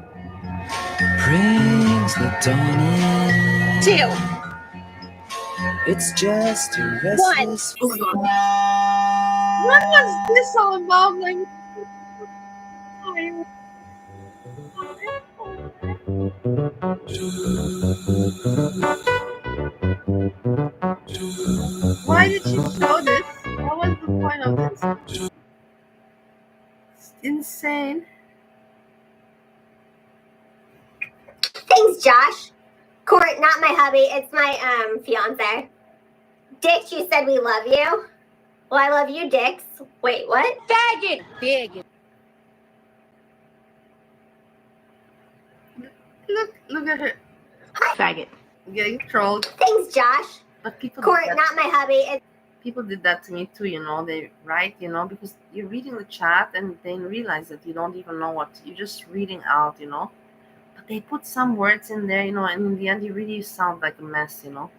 Brings the dawn. 2, It's just a restless. Oh my god. What was this all about? Like, why did she show this? What was the point of this? It's insane. Thanks, Josh. Court, not my hubby. It's my fiance. Dix, you said we love you. Well, I love you, Dix. Wait, what? faggot, big. Look at her. Faggot. Getting trolled. Thanks, Josh. But people Court, did that. not my hubby. It's People did that to me too, you know. They write, you know, because you're reading the chat and they realize that you don't even know what you're just reading out, you know. But they put some words in there, you know, and in the end you really sound like a mess, you know.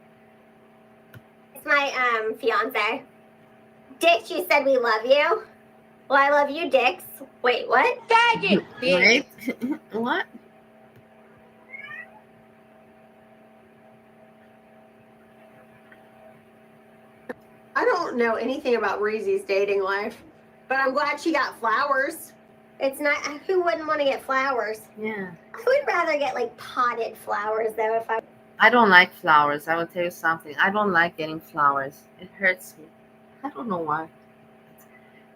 my fiance. Dix, you said we love you. Well, I love you, Dix. Wait, what? Faggot, big. Wait. What? I don't know anything about Reezy's dating life, but I'm glad she got flowers. It's not. Who wouldn't want to get flowers? Yeah. I would rather get like potted flowers though. If I don't like flowers. I will tell you something. I don't like getting flowers. It hurts me. I don't know why.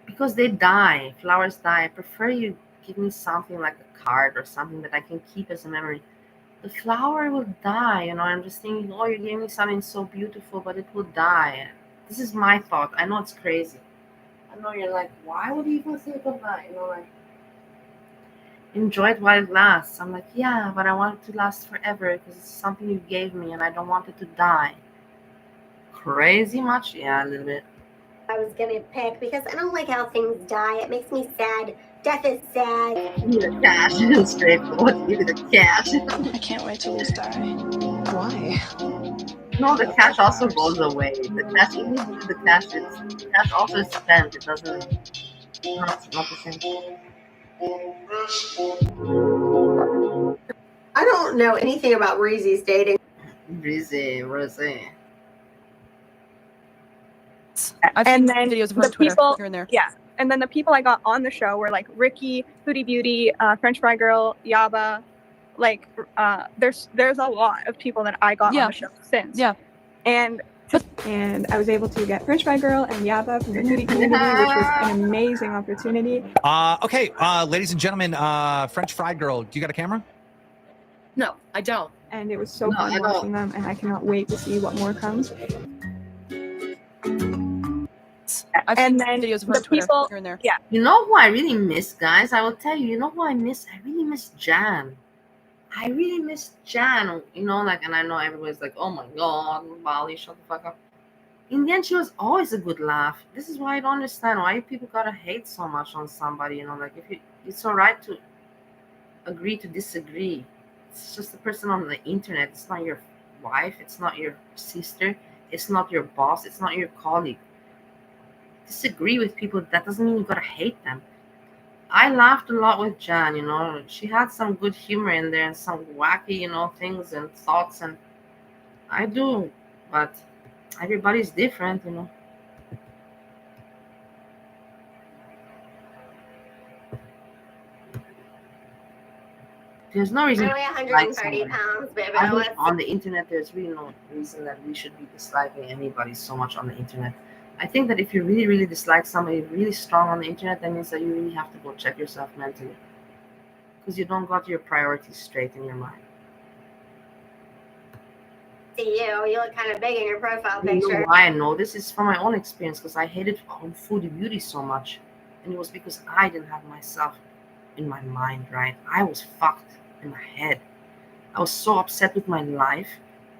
Because they die. Flowers die. I prefer you give me something like a card or something that I can keep as a memory. The flower will die, you know. I'm just thinking, oh, you gave me something so beautiful, but it will die. This is my thought. I know it's crazy. I know you're like, why would you even think of that? You know, like, enjoy it while it lasts. I'm like, yeah, but I want it to last forever because it's something you gave me and I don't want it to die. Crazy much? Yeah, a little bit. I was gonna pick because I don't like how things die. It makes me sad. Death is sad. Give me the cash. Straightforward. Give me the cash. I can't wait till these die. Why? No, the cash also goes away. The cash, even if the cash also is spent. It doesn't. Not the same. I don't know anything about Reezy's dating. Breezy, Rose. I've And seen then videos of her the on Twitter people- here and there. Yeah. And then the people I got on the show were like Ricky, Hootie Beauty, French Fry Girl, Yaba. Like, there's a lot of people that I got Yeah. on the show since. Yeah. And I was able to get French Fry Girl and Yaba from the Hootie community, which was an amazing opportunity. Okay, ladies and gentlemen, French Fried Girl, do you got a camera? No, I don't. And it was so No, I fun don't. watching them, and I cannot wait to see what more comes. I've And seen then videos of her the on Twitter people- here and there. Yeah. You know who I really miss, guys? I will tell you. You know who I miss? I really miss Jan. I really miss Jan. You know, like, and I know everybody's like, "Oh my God, Bali, shut the fuck up." In the end, she was always a good laugh. This is why I don't understand why people gotta hate so much on somebody. You know, like if it's alright to agree to disagree. It's just a person on the internet. It's not your wife. It's not your sister. It's not your boss. It's not your colleague. Disagree with people, that doesn't mean you gotta hate them. I laughed a lot with Jan, you know. She had some good humor in there and some wacky, you know, things and thoughts, and I do, but everybody's different, you know. There's no I reason weigh to 130 somebody. pounds, baby. I mean, Let's on the internet, there's really no reason that we should be disliking anybody so much on the internet. I think that if you really, really dislike somebody really strong on the internet, that means that you really have to go check yourself mentally. Because you don't got your priorities straight in your mind. see you. You look kind of big in your profile You know picture. why I know this is from my own experience, because I hated Foodie Beauty so much. And it was because I didn't have myself. in my mind, right? I was fucked in my head. I was so upset with my life,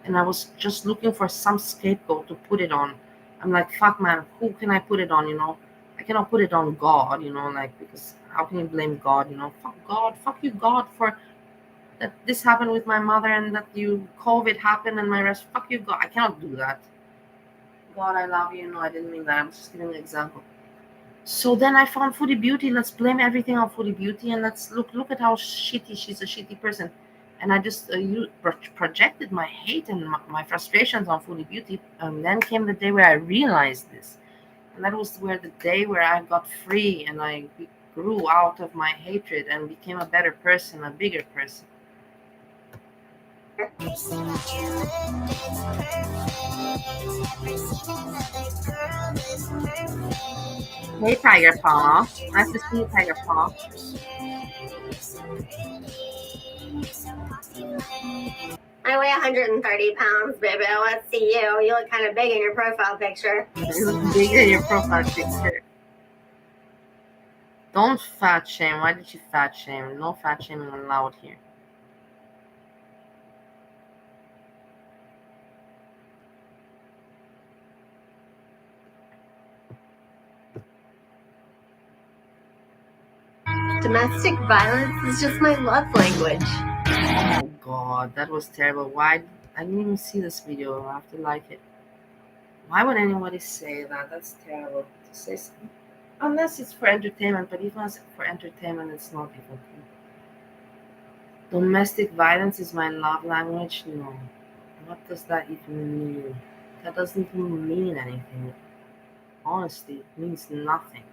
and I was just looking for some scapegoat to put it on. I'm like, fuck, man, who can I put it on? I cannot put it on God, like, because how can you blame God? Fuck God, fuck you, God, for that this happened with my mother and that COVID happened and my rest. Fuck you, God. I cannot do that. God, I love you. No, I didn't mean that. I'm just giving an example. So then I found Foodie Beauty. Let's blame everything on Foodie Beauty, and let's look at how shitty she's a shitty person. And I just projected my hate and my frustrations on Foodie Beauty. And then came the day where I realized this, and that was the day where I got free and I grew out of my hatred and became a better person, a bigger person. Hey, Tiger Paw. Nice to see you, Tiger Paw. I weigh 130 pounds, baby. Let's see you. You look kind of big in your profile picture. You look big in your profile picture. Don't fat shame. Why did you fat shame? No fat shaming allowed here. Domestic violence is just my love language. Oh God, that was terrible. Why? I didn't even see this video. I have to like it. Why would anybody say that? That's terrible to say something. Unless it's for entertainment, but even if it's for entertainment, it's not even cool. Domestic violence is my love language? No. What does that even mean? That doesn't even mean anything. Honestly, it means nothing.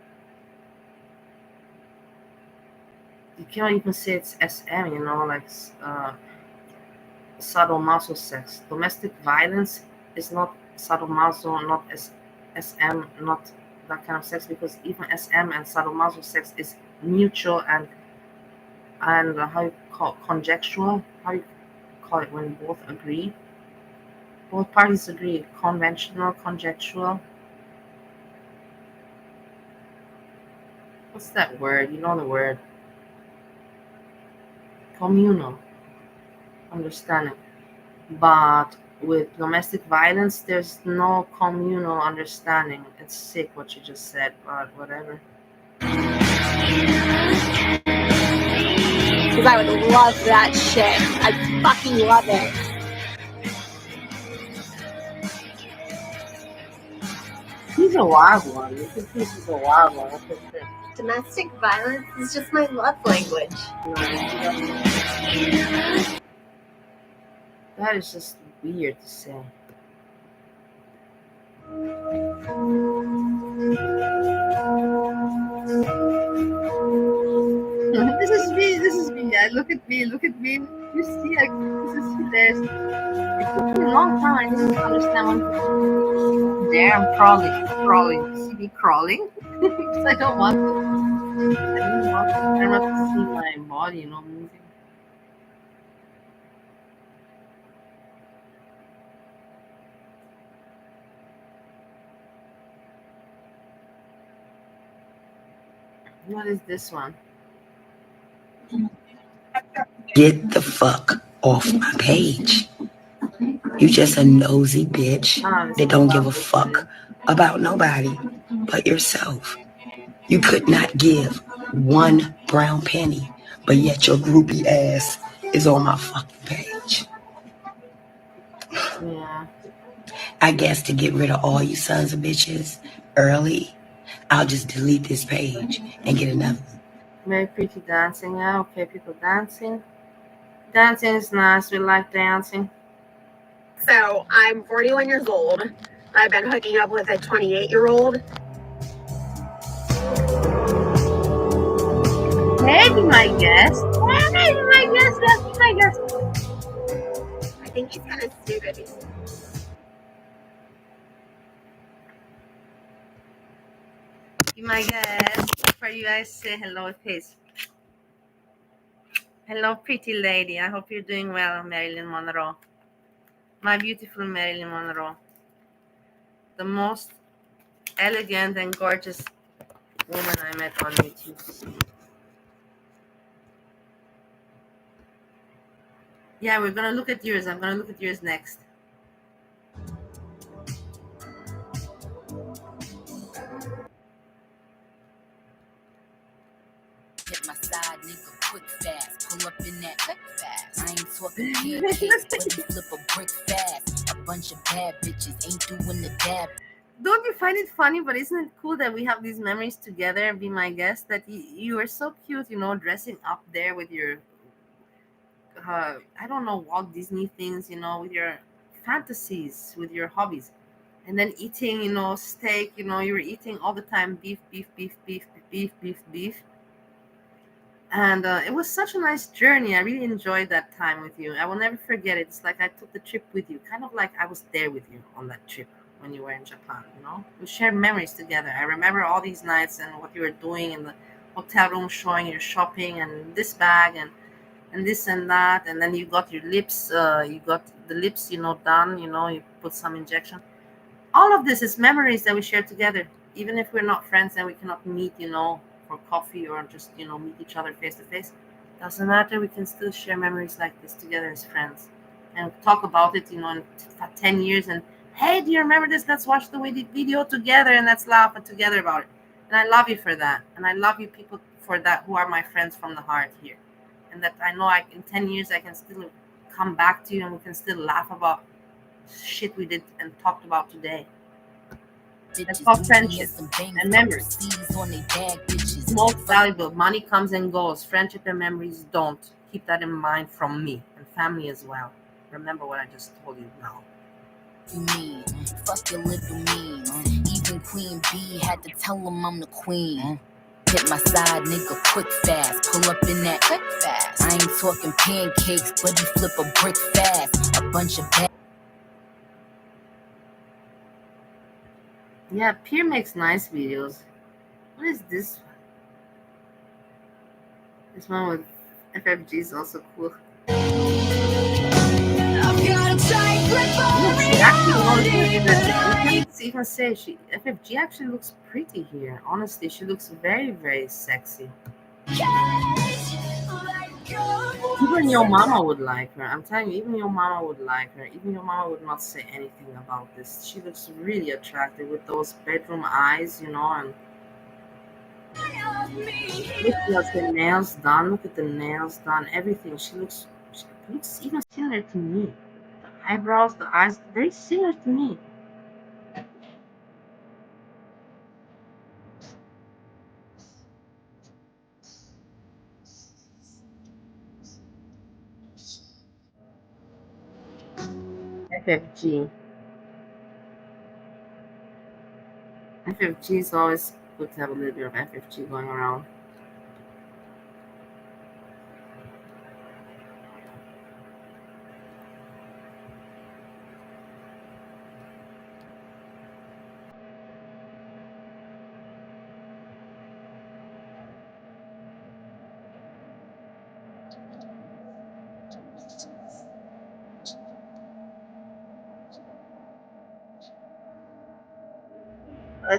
You can't even say it's SM, like sadomaso sex. Domestic violence is not sadomaso, not SM, not that kind of sex, because even SM and sadomaso sex is mutual and how you call it, conjectural? How you call it when both agree? Both parties agree. Conventional, conjectural. What's that word? You know the word. Communal understanding. But with domestic violence, there's no communal understanding. It's sick what you just said, but whatever. Because I would love that shit. I fucking love it. He's a wild one. You can see he's a wild one. That's it. Domestic violence is just my love language. That is just weird to say. This is me. This is me. Look at me. Look at me. You see, this is hilarious. It took me a long time. I didn't understand what to do. There, I'm crawling. See me crawling? Because I don't want to. I don't want to see my body, moving. What is this one? Get the fuck off my page. You just a nosy bitch that don't give a fuck about nobody but yourself. You could not give one brown penny, but yet your groupie ass is on my fucking page. Yeah. I guess to get rid of all you sons of bitches early, I'll just delete this page and get another one. Very pretty dancing. Yeah, okay, people dancing. Dancing is nice. We like dancing. So I'm 41 years old. I've been hooking up with a 28-year-old. Hey, be my guest. Hey, be my guest. Yes, be my guest. I think he's kind of stupid. Be my guest. For you guys, say hello, please. Hello, pretty lady. I hope you're doing well, Marilyn Monroe. My beautiful Marilyn Monroe. The most elegant and gorgeous woman I met on YouTube. Yeah, we're gonna look at yours. I'm gonna look at yours next. Hit my side, nigga, quick fast. Pull up in that quick fast. I ain't talking pancakes, but you flip a brick fast. A bunch of bad bitches ain't doing the dab. Don't you find it funny? But isn't it cool that we have these memories together? Be my guest. That you are so cute, you know, dressing up there with your, I don't know, Walt Disney things, you know, with your fantasies, with your hobbies, and then eating, you know, steak. You know, you were eating all the time beef, beef, beef, beef, beef, beef, beef. And it was such a nice journey. I really enjoyed that time with you. I will never forget it. It's like I took the trip with you, kind of like I was there with you on that trip when you were in Japan. You know, we shared memories together. I remember all these nights and what you were doing in the hotel room, showing your shopping and this bag and this and that. And then you got your lips, you got the lips, you know, done. You know, you put some injection. All of this is memories that we share together, even if we're not friends and we cannot meet, you know, for coffee or just, you know, meet each other face to face. Doesn't matter. We can still share memories like this together as friends and talk about it, you know, in 10 years. And hey, do you remember this? Let's watch the video together and let's laugh together about it. And I love you for that. And I love you people for that who are my friends from the heart here. And that I know in 10 years I can still come back to you and we can still laugh about shit we did and talked about today. That's called friendship and memories. Most valuable. Money comes and goes. Friendship and memories don't. Keep that in mind from me and family as well. Remember what I just told you now. Me, fuck your little mean. Even Queen Bee had to tell him I'm the queen. Hit my side, nigga, quick fast. Pull up in that quick fast. I ain't talking pancakes, but you flip a brick fast. A bunch of bad. Yeah, Pierre makes nice videos. What is this one? This one with FFG is also cool. She actually looks, even say FFG actually looks pretty here. Honestly, she looks very, very sexy. Even your mama would like her. I'm telling you, even your mama would like her. Even your mama would not say anything about this. She looks really attractive with those bedroom eyes, you know, and look, she has the nails done. Look at the nails done. Everything. She looks even similar to me. The eyebrows, the eyes, very similar to me. FFG. FFG is always good to have a little bit of FFG going around.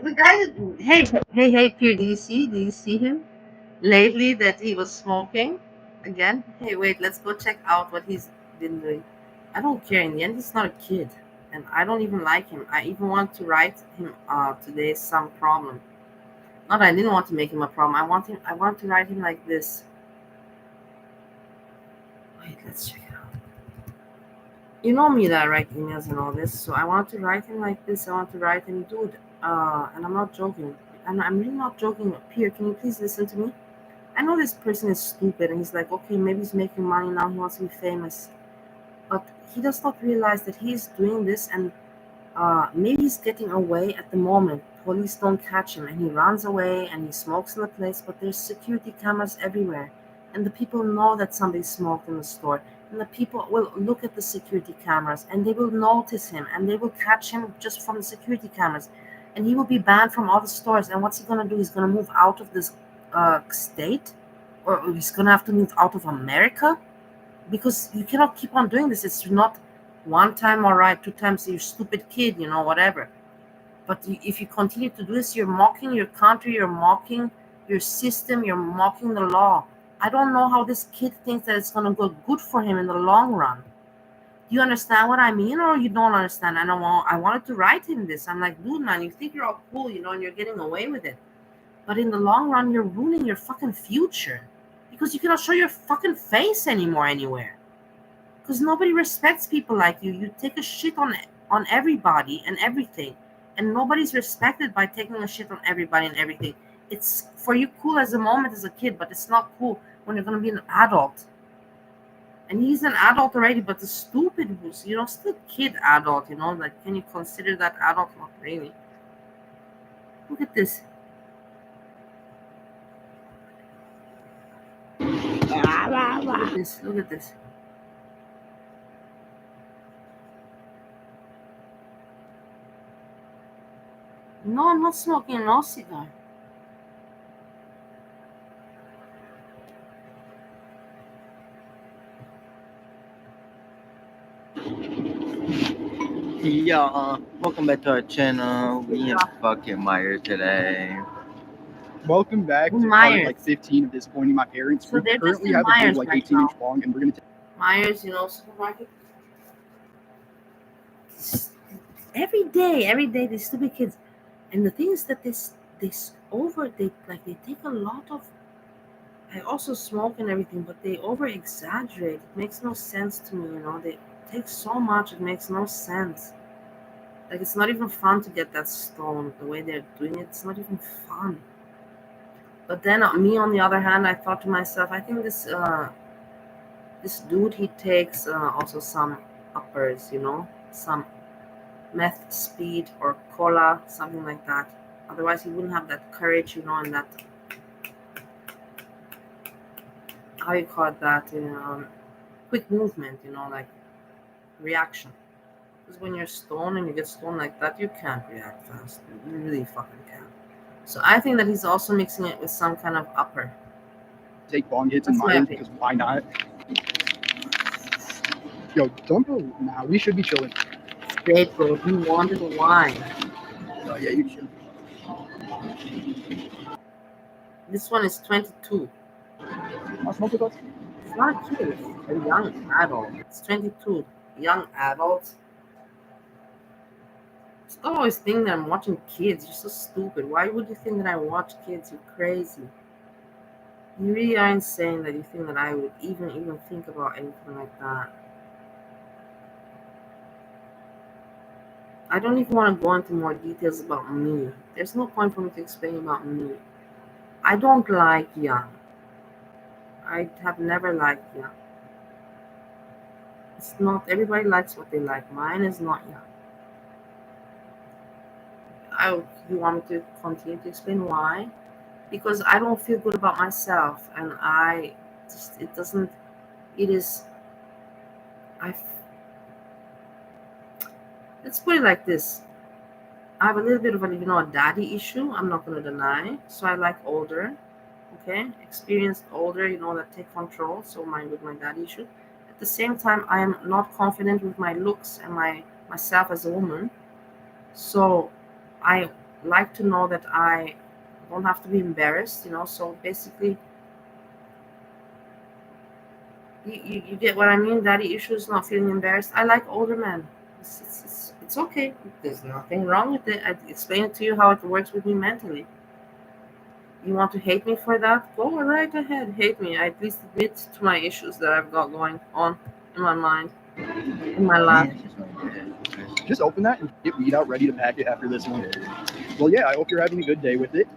The guy, hey, Pierre, do you see him lately that he was smoking again? Hey, wait, let's go check out what he's been doing. I don't care. In the end, he's not a kid, and I don't even like him. I even want to write him today some problem. Not that I didn't want to make him a problem. I want to write him like this. Wait, let's check it out. You know me that I write emails and all this, so I want to write him like this. I want to write him, dude. And I'm not joking. And I'm really not joking. Pierre, can you please listen to me? I know this person is stupid, and he's like, okay, maybe he's making money now. He wants to be famous, but he does not realize that he's doing this, and maybe he's getting away at the moment. Police don't catch him, and he runs away, and he smokes in the place. But there's security cameras everywhere, and the people know that somebody smoked in the store. And the people will look at the security cameras and they will notice him and they will catch him just from the security cameras. And he will be banned from all the stores. And what's he going to do? He's going to move out of this state? Or he's going to have to move out of America? Because you cannot keep on doing this. It's not one time all right, two times you stupid kid, you know, whatever. But if you continue to do this, you're mocking your country, you're mocking your system, you're mocking the law. I don't know how this kid thinks that it's going to go good for him in the long run. Do you understand what I mean, or you don't understand? I wanted to write him this. I'm like, dude, man, you think you're all cool, and you're getting away with it. But in the long run, you're ruining your fucking future. Because you cannot show your fucking face anymore anywhere. Because nobody respects people like you. You take a shit on everybody and everything. And nobody's respected by taking a shit on everybody and everything. It's for you cool as a moment as a kid, but it's not cool when you're going to be an adult. And he's an adult already, but the stupid who's, still kid adult, like, can you consider that adult? Not really. Look at this. Look at this. Look at this. No, I'm not smoking no cigar. Yeah, welcome back to our channel. We in fucking Myers today. Welcome back to part like 15 of disappointing my parents. So we currently have a big like 18-inch bong, and we're gonna Myers, supermarket. Every day, these stupid kids. And the thing is that they take a lot of. I also smoke and everything, but they over exaggerate. It makes no sense to me, They take so much, it makes no sense. Like, it's not even fun to get that stoned. The way they're doing it, it's not even fun. But then me, on the other hand, I thought to myself, I think this dude, he takes also some uppers, some meth, speed, or cola, something like that. Otherwise, he wouldn't have that courage, and that, how you call it, that, quick movement, like reaction. Because when you're stoned and you get stoned like that, you can't react fast. You really fucking can't. So I think that he's also mixing it with some kind of upper. Take bong hits in Myers because why not? Yo, don't go now. We should be chilling. Great, bro. He wanted wine. Oh yeah, you should. This one is 22. I'll smoke with us. It's not a kid. It's a young adult. It's 22. Young adults. I always think that I'm watching kids. You're so stupid. Why would you think that I watch kids? You're crazy. You really are insane that you think that I would even think about anything like that. I don't even want to go into more details about me. There's no point for me to explain about me. I don't like young. I have never liked young. It's not, everybody likes what they like. Mine is not young. You want me to continue to explain why? Because I don't feel good about myself, and let's put it like this. I have a little bit of a daddy issue. I'm not going to deny. So I like older, okay? Experienced older, that take control. So with my daddy issue. At the same time, I am not confident with my looks and myself as a woman. So I like to know that I don't have to be embarrassed, So basically, you get what I mean? Daddy issues, not feeling embarrassed. I like older men. It's okay. There's nothing wrong with it. I explain it to you how it works with me mentally. You want to hate me for that? Go right ahead. Hate me. I at least admit to my issues that I've got going on in my mind, in my life. Just open that and get weed out ready to pack it after this one. Well, yeah, I hope you're having a good day with it.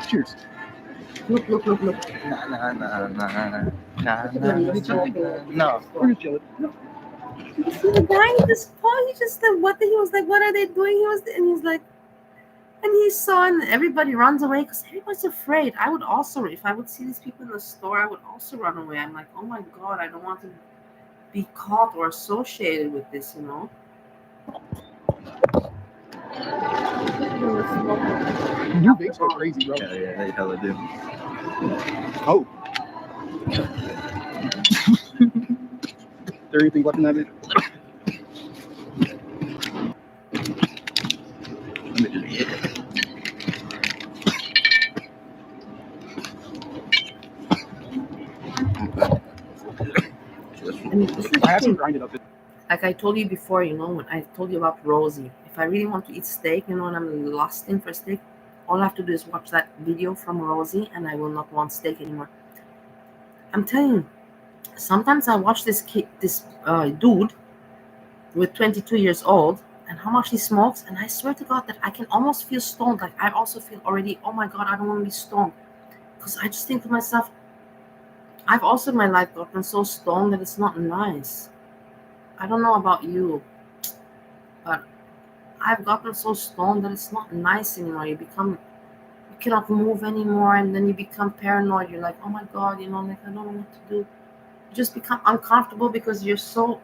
Cheers. Look. No. We're just chilling. You see the guy, he just said, what are they doing? He's like, and he saw, and everybody runs away because everybody's afraid. I would also, if I would see these people in the store, I would also run away. I'm like, oh my God, I don't want to be caught or associated with this, You vapes go crazy, bro. Yeah, they hella do. Oh. Is there anything left in that bit? And this is the I have some thing. grinded up. Like I told you before, when I told you about Rosie, if I really want to eat steak, and I'm lusting for steak, all I have to do is watch that video from Rosie, and I will not want steak anymore. I'm telling you, sometimes I watch this dude with 22 years old, and how much he smokes, and I swear to God that I can almost feel stoned. Like I also feel already, oh my God, I don't want to be stoned, because I just think to myself, I've also in my life gotten so stoned that it's not nice. I don't know about you, but I've gotten so stoned that it's not nice anymore. You cannot move anymore, and then you become paranoid. You're like, oh my God, like I don't know what to do. You just become uncomfortable because you're so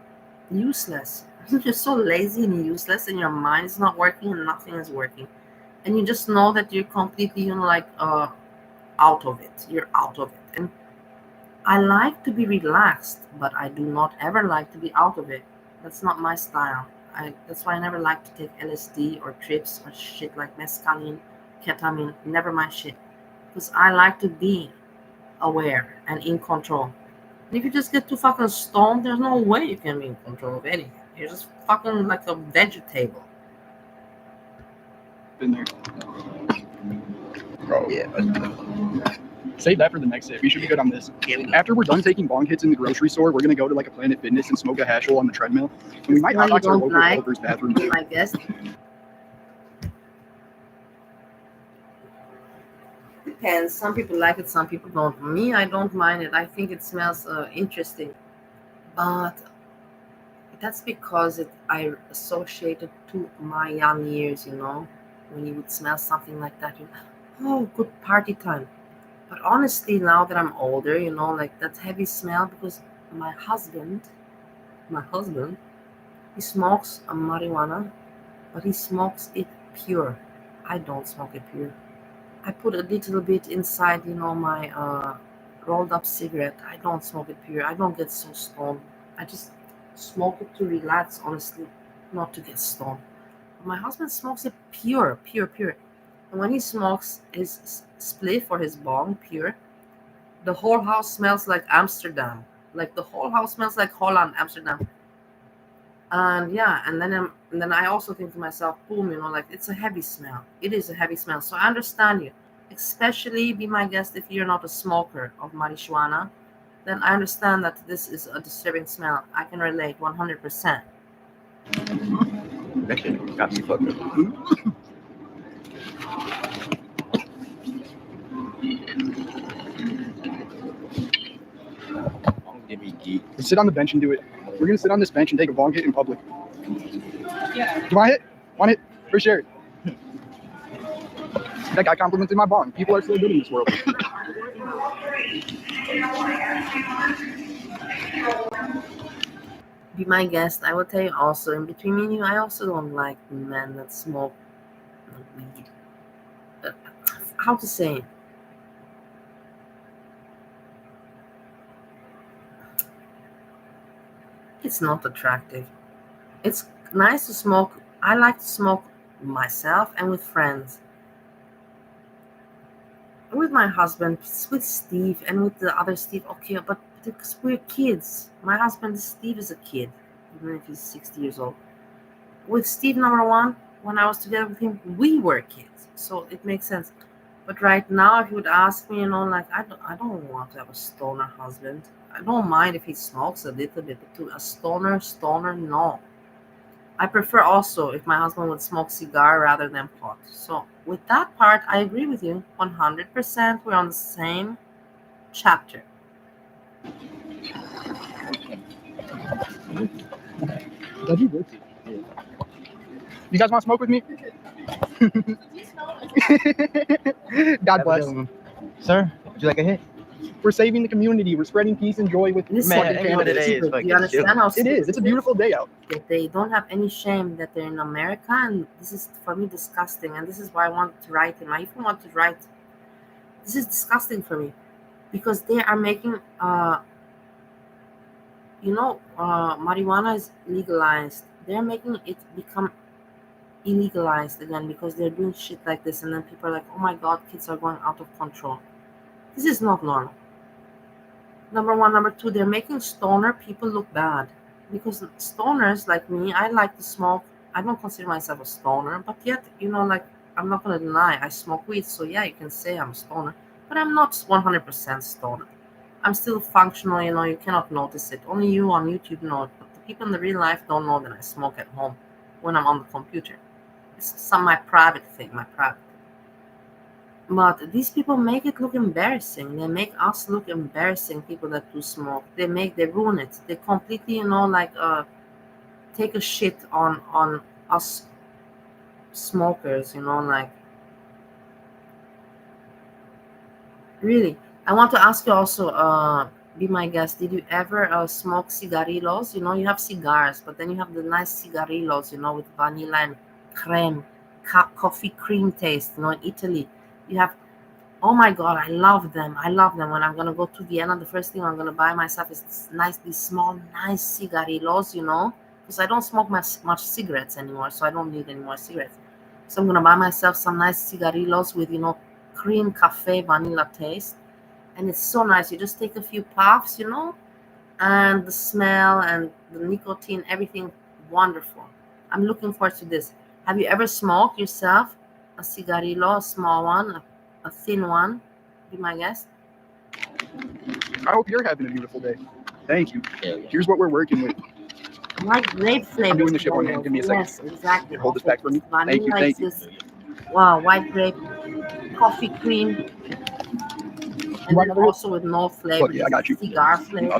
useless. You're so lazy and useless, and your mind is not working, and nothing is working, and you just know that you're completely, out of it. You're out of it, and I like to be relaxed, but I do not ever like to be out of it. That's not my style. That's why I never like to take LSD or trips or shit like mescaline, ketamine, never my shit. Because I like to be aware and in control. And if you just get too fucking stoned, there's no way you can be in control of anything. You're just fucking like a vegetable. In there. Bro, yeah. Save that for the next hit. We should be good on this. After we're done taking bong hits in the grocery store, we're gonna go to like a Planet Fitness and smoke a hash roll on the treadmill. And we might Why you hotbox our don't local like developers' bathroom. be my guest? Depends. Some people like it, some people don't. Me, I don't mind it. I think it smells interesting. But that's because I associate it to my young years, when you would smell something like that, oh, good party time. But honestly, now that I'm older, like that heavy smell, because my husband, he smokes a marijuana, but he smokes it pure. I don't smoke it pure. I put a little bit inside, my rolled up cigarette. I don't smoke it pure. I don't get so stoned. I just smoke it to relax, honestly, not to get stoned. But my husband smokes it pure, pure, pure. And when he smokes his spliff or his bong pure, the whole house smells like Amsterdam. Like the whole house smells like Holland, Amsterdam. And yeah, and then I also think to myself, boom, like it's a heavy smell. It is a heavy smell. So I understand you. Especially be my guest if you're not a smoker of marijuana, then I understand that this is a disturbing smell. I can relate 100%. That shit got me fucked up. Give me geek. Let's sit on the bench and do it. We're gonna sit on this bench and take a bong hit in public. Yeah. Do you want a hit? Want it? For sure. That guy complimented my bong. People are so good in this world. Be my guest. I will tell you also, in between me and you, I also don't like men that smoke weed. How to say? It's not attractive. It's nice to smoke. I like to smoke myself and with friends. With my husband, with Steve, and with the other Steve, okay, but because we're kids. My husband, Steve, is a kid, even if he's 60 years old. With Steve, number one, when I was together with him, we were kids, so it makes sense. But right now, if you would ask me, like I don't want to have a stoner husband. I don't mind if he smokes a little bit, but to a stoner, no. I prefer also if my husband would smoke cigar rather than pot. So with that part, I agree with you 100%. We're on the same chapter. You guys want to smoke with me? God bless. Sir, would you like a hit? We're saving the community. We're spreading peace and joy with Listen, Man, at the end of the day, it's do fucking you understand chill. how It is. It's a beautiful day out. that they don't have any shame that they're in America, and this is for me disgusting, and this is why I wanted to write him. I even want to write, this is disgusting for me, because they are making marijuana is legalized. They're making it become illegalized again because they're doing shit like this, and then people are like, oh my God, kids are going out of control. This is not normal. Number one. Number two, they're making stoner people look bad. Because stoners like me, I like to smoke. I don't consider myself a stoner, but yet, like, I'm not going to deny I smoke weed. So yeah, you can say I'm a stoner, but I'm not 100% stoner. I'm still functional, you cannot notice it. Only you on YouTube know it, but the people in the real life don't know that I smoke at home when I'm on the computer. It's my private thing, my private. But these people make it look embarrassing. They make us look embarrassing, people that do smoke. They ruin it. They completely, like, take a shit on us smokers, like, really. I want to ask you also, be my guest, did you ever smoke cigarillos? You have cigars, but then you have the nice cigarillos, with vanilla and creme, coffee cream taste, in Italy. You have, oh my God, I love them. I love them. When I'm going to go to Vienna, the first thing I'm going to buy myself is these small, nice cigarillos, because I don't smoke much cigarettes anymore, so I don't need any more cigarettes. So I'm going to buy myself some nice cigarillos with, cream, cafe, vanilla taste. And it's so nice. You just take a few puffs, and the smell and the nicotine, everything wonderful. I'm looking forward to this. Have you ever smoked yourself a cigarillo, a small one, a thin one? Be my guest. I hope you're having a beautiful day. Thank you. Here's what we're working with. White grape flavor. I'm doing this shit one hand. Give me a second. Yes, exactly. Hold this back for me. Thank you. Thank you. Wow, white grape, coffee cream, and then also with no flavor. Look, yeah, I got you. Cigar flavor,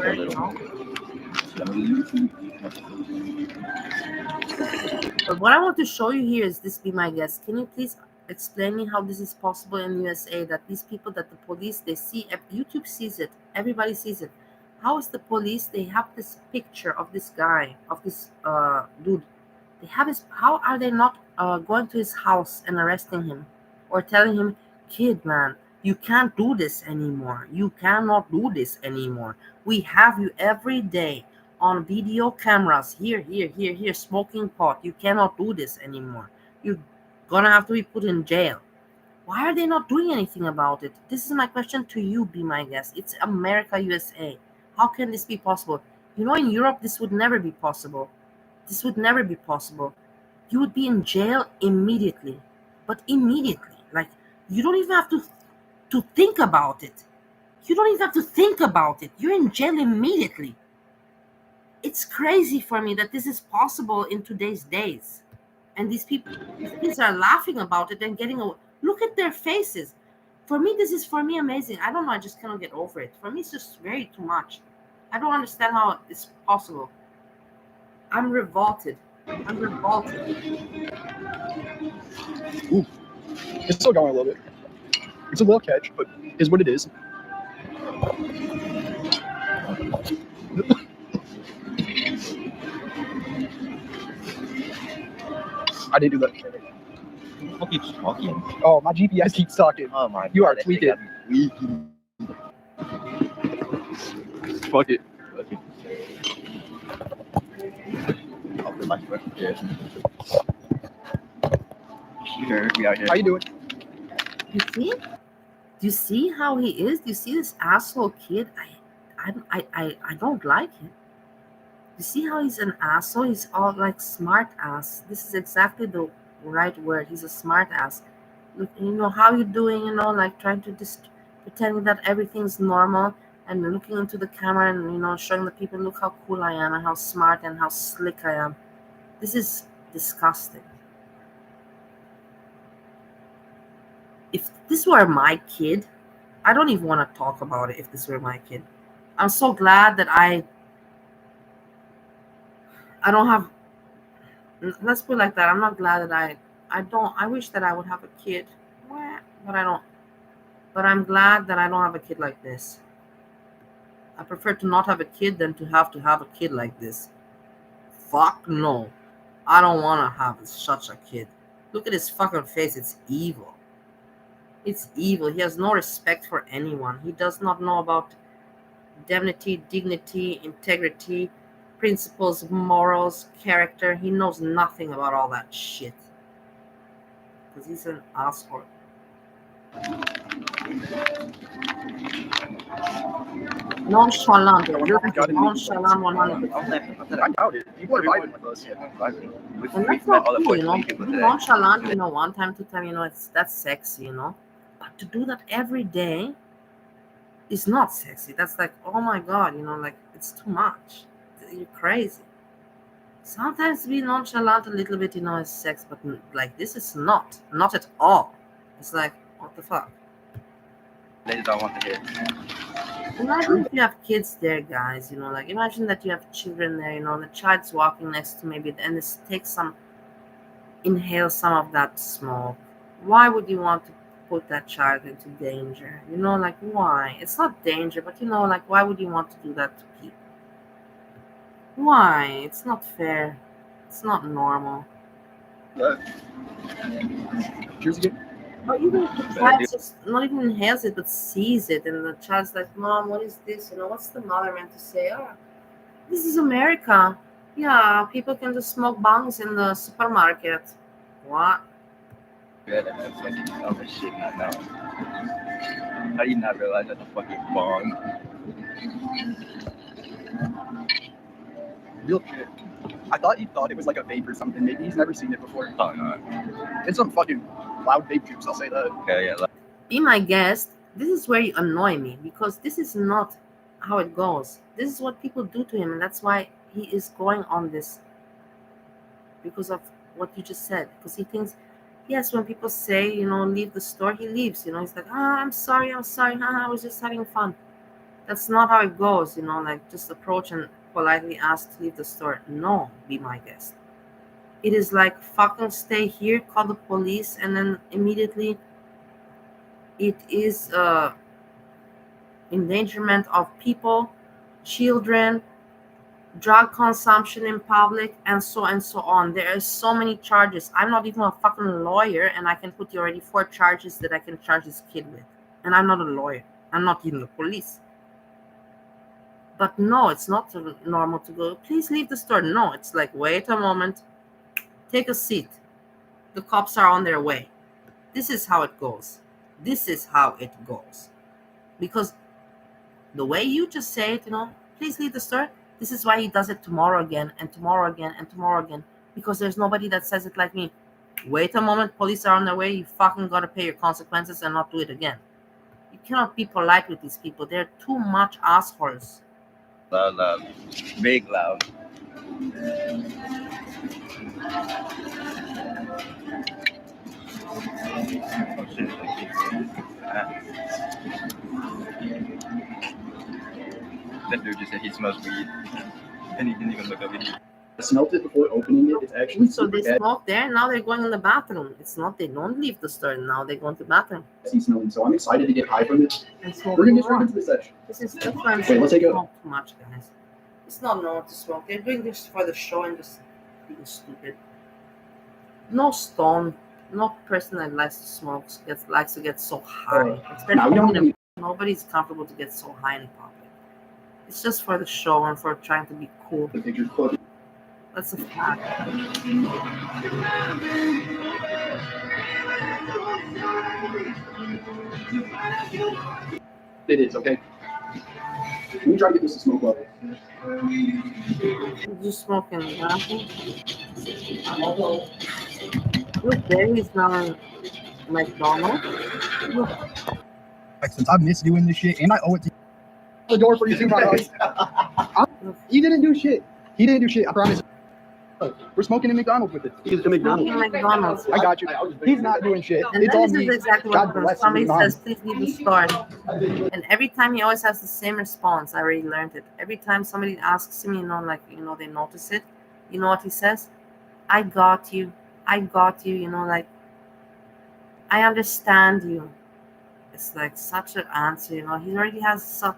But what I want to show you here is this. Be my guest. Can you please explain me how this is possible in USA? That these people, that the police, they see, YouTube sees it, everybody sees it. How is the police? They have this picture of this guy, of this dude. They have his. How are they not going to his house and arresting him, or telling him, "Kid, man, you can't do this anymore. You cannot do this anymore. We have you every day on video cameras. Here, smoking pot. You cannot do this anymore. You're gonna have to be put in jail." Why are they not doing anything about it? This is my question to you, be my guest. It's America, USA. How can this be possible? In Europe, this would never be possible. This would never be possible. You would be in jail immediately. But immediately. Like, you don't even have to think about it. You don't even have to think about it. You're in jail immediately. It's crazy for me that this is possible in today's days. And these kids are laughing about it and getting away. Look at their faces. For me, this is amazing. I don't know. I just cannot get over it. For me, it's just very too much. I don't understand how it's possible. I'm revolted. Ooh. It's still going a little bit. It's a little catch, but is what it is. I didn't do that. Who keeps talking? Oh, my GPS keeps talking. Oh my You God, are tweaking. Fuck it. I'll put my foot here. Sure, we out here. How you doing? You see? Do you see how he is? Do you see this asshole kid? I don't like him. You see how he's an asshole? He's all like smart ass. This is exactly the right word. He's a smart ass. Look, how you doing? Like trying to pretending that everything's normal and looking into the camera and showing the people, look how cool I am and how smart and how slick I am. This is disgusting. If this were my kid, I don't even want to talk about it. If this were my kid, I'm so glad that I don't have. Let's put it like that. I'm not glad that I wish that I would have a kid, but I don't. But I'm glad that I don't have a kid like this. I prefer to not have a kid than to have a kid like this. Fuck no. I don't want to have such a kid. Look at his fucking face. It's evil. It's evil. He has no respect for anyone. He does not know about dignity, integrity, principles, morals, character. He knows nothing about all that shit. Because he's an asshole. Nonchalant. I wonder if we've gotten any Nonchalant 100%. I doubt it. People are vibing with us. And that's not cool, you know. To be nonchalant, you know, one time, two time, you know, that's sexy, you know. But to do that every day is not sexy. That's like, oh my god, you know, like it's too much. You're crazy. Sometimes be nonchalant a little bit, you know, is sex, but like this is not at all. It's like, what the fuck? Ladies don't want to hear. Imagine if you have kids there, guys, you know, like imagine that you have children there, you know, the child's walking next to maybe and this inhale some of that smoke. Why would you want to put that child into danger? You know, like why? It's not danger, but you know, like why would you want to do that to people? Why? It's not fair. It's not normal. Cheers again. Or even if the child just not even inhales it, but sees it, and the child's like, "Mom, what is this? You know, what's the mother meant to say? Oh, this is America. Yeah, people can just smoke bongs in the supermarket." What? Yeah, that's fucking other shit not know. How do you not realize that's a fucking bong? Real shit. I thought he thought it was like a vape or something. Maybe he's never seen it before. Oh no. It's some fucking loud vape juice, I'll say that. Okay, yeah. Be my guest. This is where you annoy me because this is not how it goes. This is what people do to him, and that's why he is going on this. Because of what you just said. Because he thinks, yes, when people say, you know, leave the store, he leaves. You know, he's like, I'm sorry. Haha, I was just having fun. That's not how it goes, you know, like just approach and politely ask to leave the store. No, be my guest. It is like fucking stay here, call the police, and then immediately it is endangerment of people, children, drug consumption in public, and so on. There are so many charges. I'm not even a fucking lawyer, and I can put you already 4 charges that I can charge this kid with. And I'm not a lawyer. I'm not even the police. But no, it's not normal to go, please leave the store. No, it's like, wait a moment. Take a seat. The cops are on their way. This is how it goes. This is how it goes. Because the way you just say it, you know, please leave the store, this is why he does it tomorrow again and tomorrow again and tomorrow again. Because there's nobody that says it like me. Wait a moment, police are on their way. You fucking gotta pay your consequences and not do it again. You cannot be polite with these people. They're too much assholes. Loud. Big loud. Oh shit. That dude just said he smells weed. And he didn't even look up at it. I smelled it before opening it. It's actually so they smoke there. Now they're going in the bathroom. It's not they don't leave the store. Now they go into the bathroom. Smelling, so I'm excited to get high from it. We're gonna get straight into the session. That's why I'm saying let's take smoke too much, guys. It's not normal to smoke. They're doing this for the show and just being stupid. No stone, no person that likes to smoke likes to get so high. Nobody's comfortable to get so high in public. It's just for the show and for trying to be cool. That's a fact. It is, okay? Let me try to get this to smoke level. You smoking nothing? Look, there he's not McDonald's. Look. Like, since I've missed doing this shit, and I owe it to you. The door for you too, my dog. He didn't do shit. He didn't do shit, I promise. We're smoking in McDonald's with it. He's in McDonald's. I got you. He's not doing shit. And it's all this me. is exactly God what bless somebody you, says, please leave the store. And every time he always has the same response. I already learned it. Every time somebody asks him, you know, like, you know, they notice it. You know what he says? I got you. You know, like, I understand you. It's like such an answer, you know. He already has some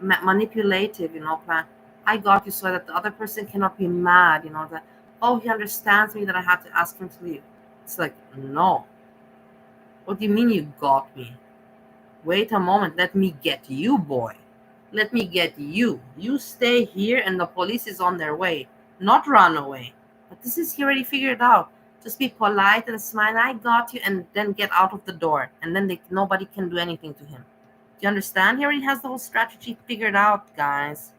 manipulative, you know, plan. I got you so that the other person cannot be mad, you know, that, oh, he understands me that I had to ask him to leave. It's like, no. What do you mean you got me? Wait a moment. Let me get you, boy. Let me get you. You stay here and the police is on their way. Not run away. But this is he already figured out. Just be polite and smile. I got you, and then get out of the door. And then nobody can do anything to him. you understand? He already has the whole strategy figured out, guys.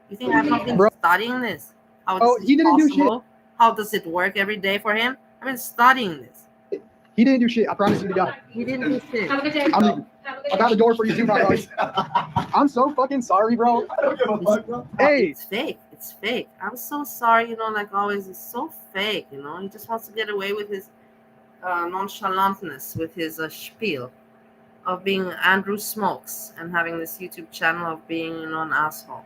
You think I've not been Bro. studying this? How Oh, it's he didn't do possible? How does it work every day for him? I've been studying this. He didn't do shit. I promise you to God. He didn't do shit. I'm leaving. I got the door for you too, bro. I'm so fucking sorry, bro. I don't give a fuck, bro. Hey, It's fake. It's fake. I'm so sorry, you know, like always, it's so fake, you know. He just wants to get away with his nonchalantness, with his spiel of being Andrew Smokes and having this YouTube channel of being, you know, an asshole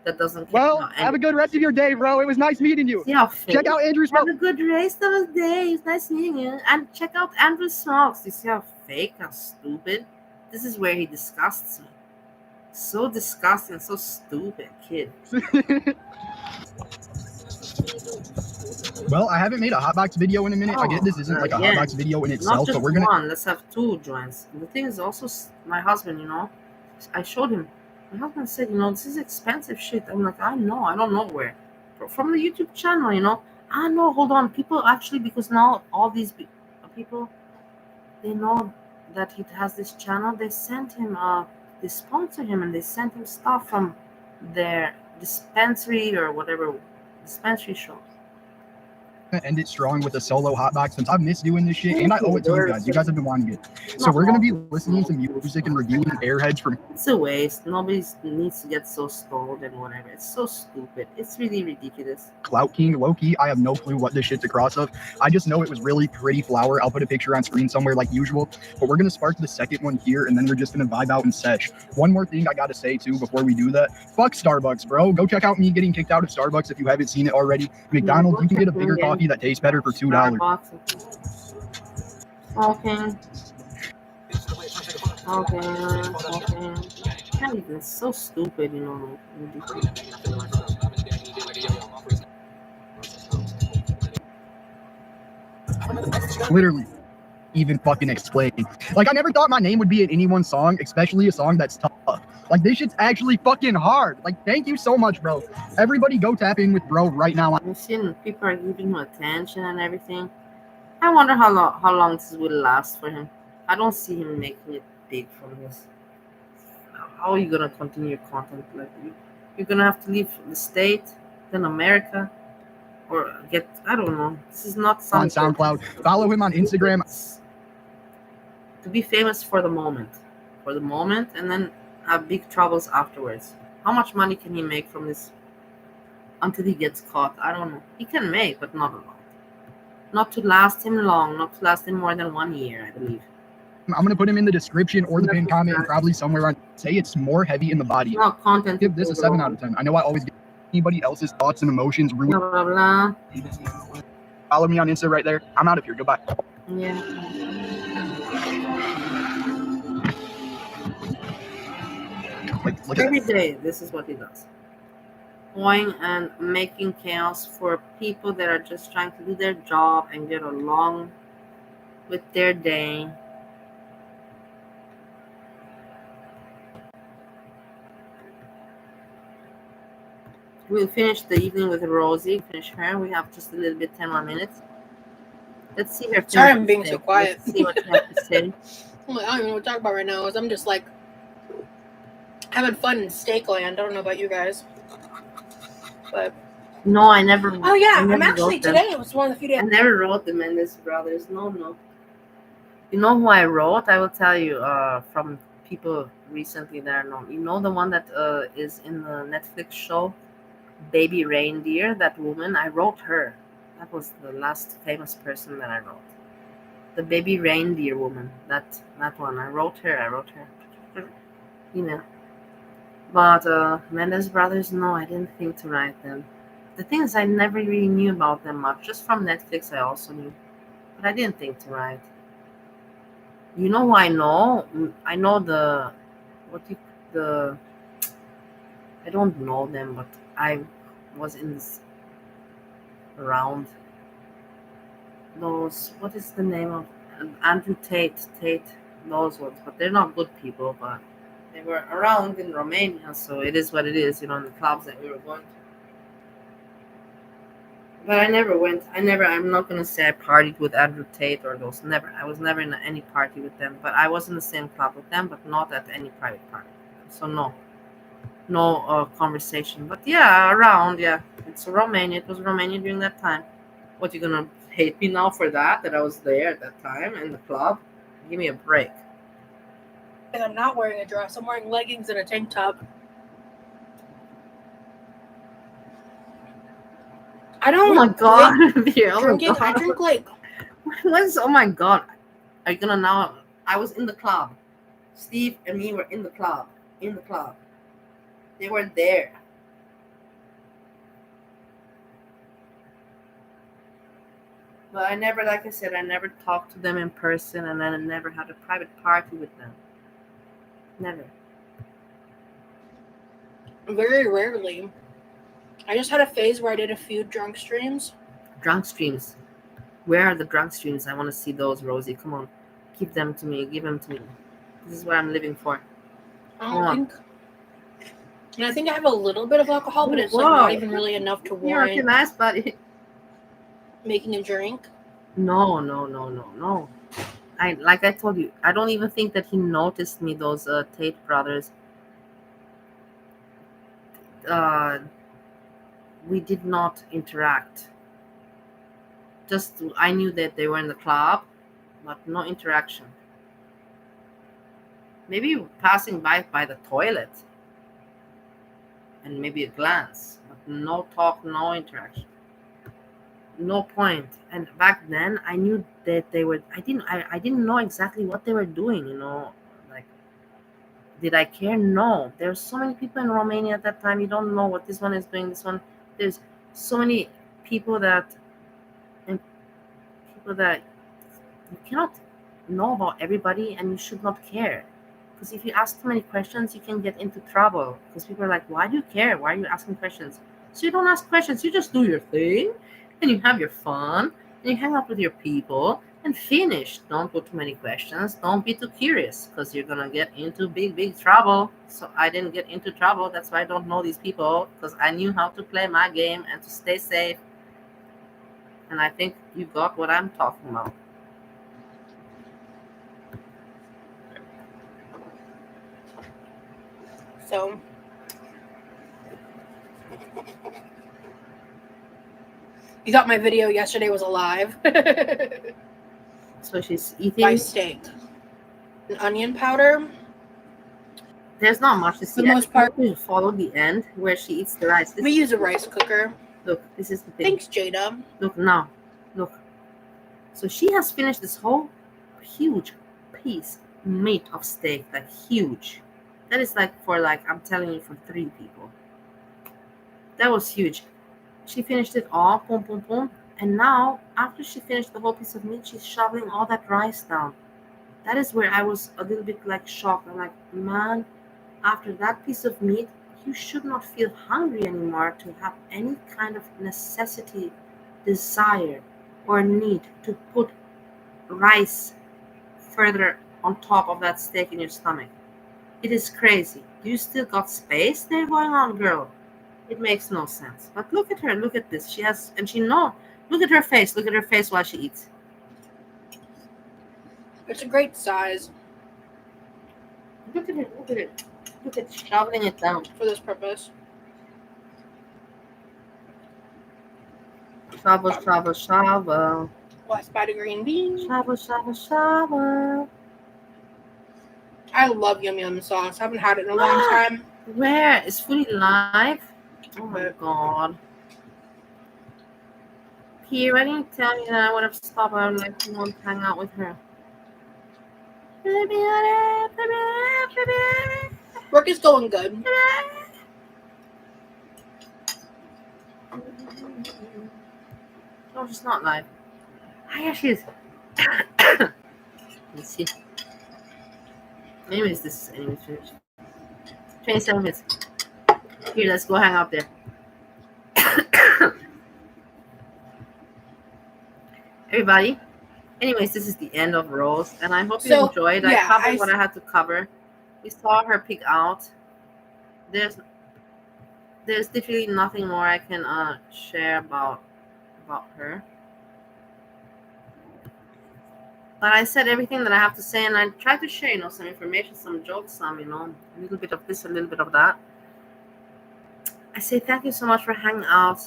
that doesn't care. well, have a good rest of your day, bro. It was nice meeting you. See how fake? Check out Andrew Have Smokes. a good rest of the day. It's nice meeting you. And check out Andrew Smokes. You see how fake, how stupid? This is where he disgusts me. So disgusting, so stupid, kid. Well, I haven't made a hotbox video in a minute. I get this isn't like a hotbox video in itself, Not but we're just gonna. one. Let's have 2 joints. The thing is also my husband. You know, I showed him. My husband said, you know, this is expensive shit. I'm like, I know. I don't know where. From the YouTube channel, you know. I know. Hold on, people actually, because now all these people, they know that he has this channel. They sent him. They sponsor him and they sent him stuff from their dispensary or whatever dispensary shop. End it strong with a solo hotbox since I've missed doing this shit and I owe it to you guys. You guys have been wanting it. So we're gonna be listening to music and reviewing Airheads from. It's a waste. Nobody needs to get so stoned and whatever. It's so stupid. It's really ridiculous. Clout King, low key. I have no clue what this shit's across of. I just know it was really pretty flower. I'll put a picture on screen somewhere like usual. But we're gonna spark the second one here and then we're just gonna vibe out and sesh. One more thing I gotta say too before we do that. Fuck Starbucks, bro. Go check out me getting kicked out of Starbucks if you haven't seen it already. McDonald's, you can get a bigger coffee that tastes better for $2. Okay. Not even so stupid, you know. Literally, even fucking explain. Like, I never thought my name would be in anyone's song, especially a song that's tough. Like, this shit's actually fucking hard. Like, thank you so much, bro. Everybody go tap in with bro right now. I'm seeing people are giving him attention and everything. I wonder how long this will last for him. I don't see him making it big from this. How are you gonna continue your content? Like you're gonna have to leave the state, then America, or get, I don't know. This is not On something SoundCloud. Follow him on Instagram. to be famous for the moment, and then have big troubles afterwards. How much money can he make from this until he gets caught? I don't know. He can make, but not a lot. Not to last him long, not to last him more than 1 year, I believe. I'm going to put him in the description or the pinned comment and probably somewhere on. Say it's more heavy in the body. No content. Give this a 7 out of 10. I know I always get anybody else's thoughts and emotions ruined. Blah, blah, blah. Follow me on Insta right there. I'm out of here. Goodbye. Yeah. Like, look at Every that. day, this is what he does. Going and making chaos for people that are just trying to do their job and get along with their day. We'll finish the evening with Rosie. Finish her. We have just a little bit, 10 more minutes. Let's see her. Sorry, I'm being so quiet. Let's see what you have to say. I don't even know what to talk about right now. I'm just like having fun in Steakland. I don't know about you guys, but No, I never. oh yeah, I never I'm actually wrote them. today. It was one of the few days. I never wrote the Mendes brothers. No. You know who I wrote? I will tell you. From people recently that I know. You know the one that is in the Netflix show, Baby Reindeer. That woman. I wrote her. That was the last famous person that I wrote. The Baby Reindeer woman. That one. I wrote her. Email. But Mendes brothers, no, I didn't think to write them. The thing is, I never really knew about them much. Just from Netflix, I also knew, but I didn't think to write. You know who I know? I know I don't know them, but I was in this around those. What is the name of Andrew Tate? Those ones, but they're not good people. But they were around in Romania, so it is what it is. You know, in the clubs that we were going to. But I never went. I'm not gonna say I partied with Andrew Tate or those. Never. I was never in any party with them. But I was in the same club with them, but not at any private party. So no conversation. But yeah, around. Yeah, it's Romania. It was Romania during that time. What, you gonna hate me now for that? That I was there at that time in the club? Give me a break. And I'm not wearing a dress. I'm wearing leggings and a tank top. I don't. Oh my god! Like Oh my drinking. I God. drink like. What's? Oh my god! Are you gonna now? I was in the club. Steve and me were in the club. In the club. They were there. But I never, like I said, I never talked to them in person, and then I never had a private party with them. Never. Very rarely. I just had a phase where I did a few drunk streams. Drunk streams. Where are the drunk streams? I want to see those, Rosie. Come on. Give them to me. Give them to me. This is what I'm living for. I don't think. And I think I have a little bit of alcohol, but it's like Whoa. not even really enough to You're warrant nice, buddy. making a drink. No. Like I told you, I don't even think that he noticed me. Those Tate brothers. We did not interact. Just I knew that they were in the club, but no interaction. Maybe passing by the toilet, and maybe a glance, but no talk, no interaction. No point. And back then I knew that they were. I didn't know exactly what they were doing. Like, did I care? No. There's so many people in Romania at that time. You don't know what this one is doing. This one. There's so many people that you cannot know about everybody, and you should not care. Because if you ask too many questions, you can get into trouble. Because people are like, why do you care? Why are you asking questions? So you don't ask questions. You just do your thing, and you have your fun, and you hang out with your people, and finish. Don't put too many questions. Don't be too curious, because you're going to get into big trouble. So I didn't get into trouble. That's why I don't know these people, because I knew how to play my game and to stay safe. And I think you got what I'm talking about. So you thought my video yesterday was alive. So she's eating my steak. An onion powder. There's not much to see. For the most part, you follow the end where she eats the rice. We use a rice cooker. Look, this is the thing. Thanks, Jada. Look now. Look. So she has finished this whole huge piece meat of steak, like huge. That is like I'm telling you, for 3 people. That was huge. She finished it all, boom, boom, boom. And now, after she finished the whole piece of meat, she's shoveling all that rice down. That is where I was a little bit like shocked. I'm like, man, after that piece of meat, you should not feel hungry anymore to have any kind of necessity, desire, or need to put rice further on top of that steak in your stomach. It is crazy. You still got space there going on, girl? It makes no sense. But look at her. Look at this. She has, and she know. Look at her face. Look at her face while she eats. It's a great size. Look at it. Look at it. Look at shoveling it down. For this purpose. Shovel, shovel, shovel. West by the green bean. Shovel, shovel, shovel. I love yum yum sauce. I haven't had it in a long time. Where? Is Foodie live? Oh my god. P, why didn't you tell me that I would have stopped? I would like to want to hang out with her. Work is going good. No, she's not live. Ah, yeah, she is. Let's see. Anyways, this is finished. 27 minutes. Here, let's go hang out there. Everybody. Anyways, this is the end of Rose, and I hope you enjoyed. I covered what I had to cover. We saw her pig out. There's literally nothing more I can share about about her. But I said everything that I have to say, and I tried to share, some information, some jokes, some, a little bit of this, a little bit of that. I say thank you so much for hanging out,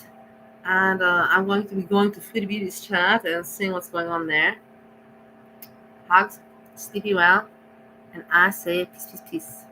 and I'm going to be going to Foodie Beauty's chat and seeing what's going on there. Hugs, sleepy well, and I say peace, peace, peace.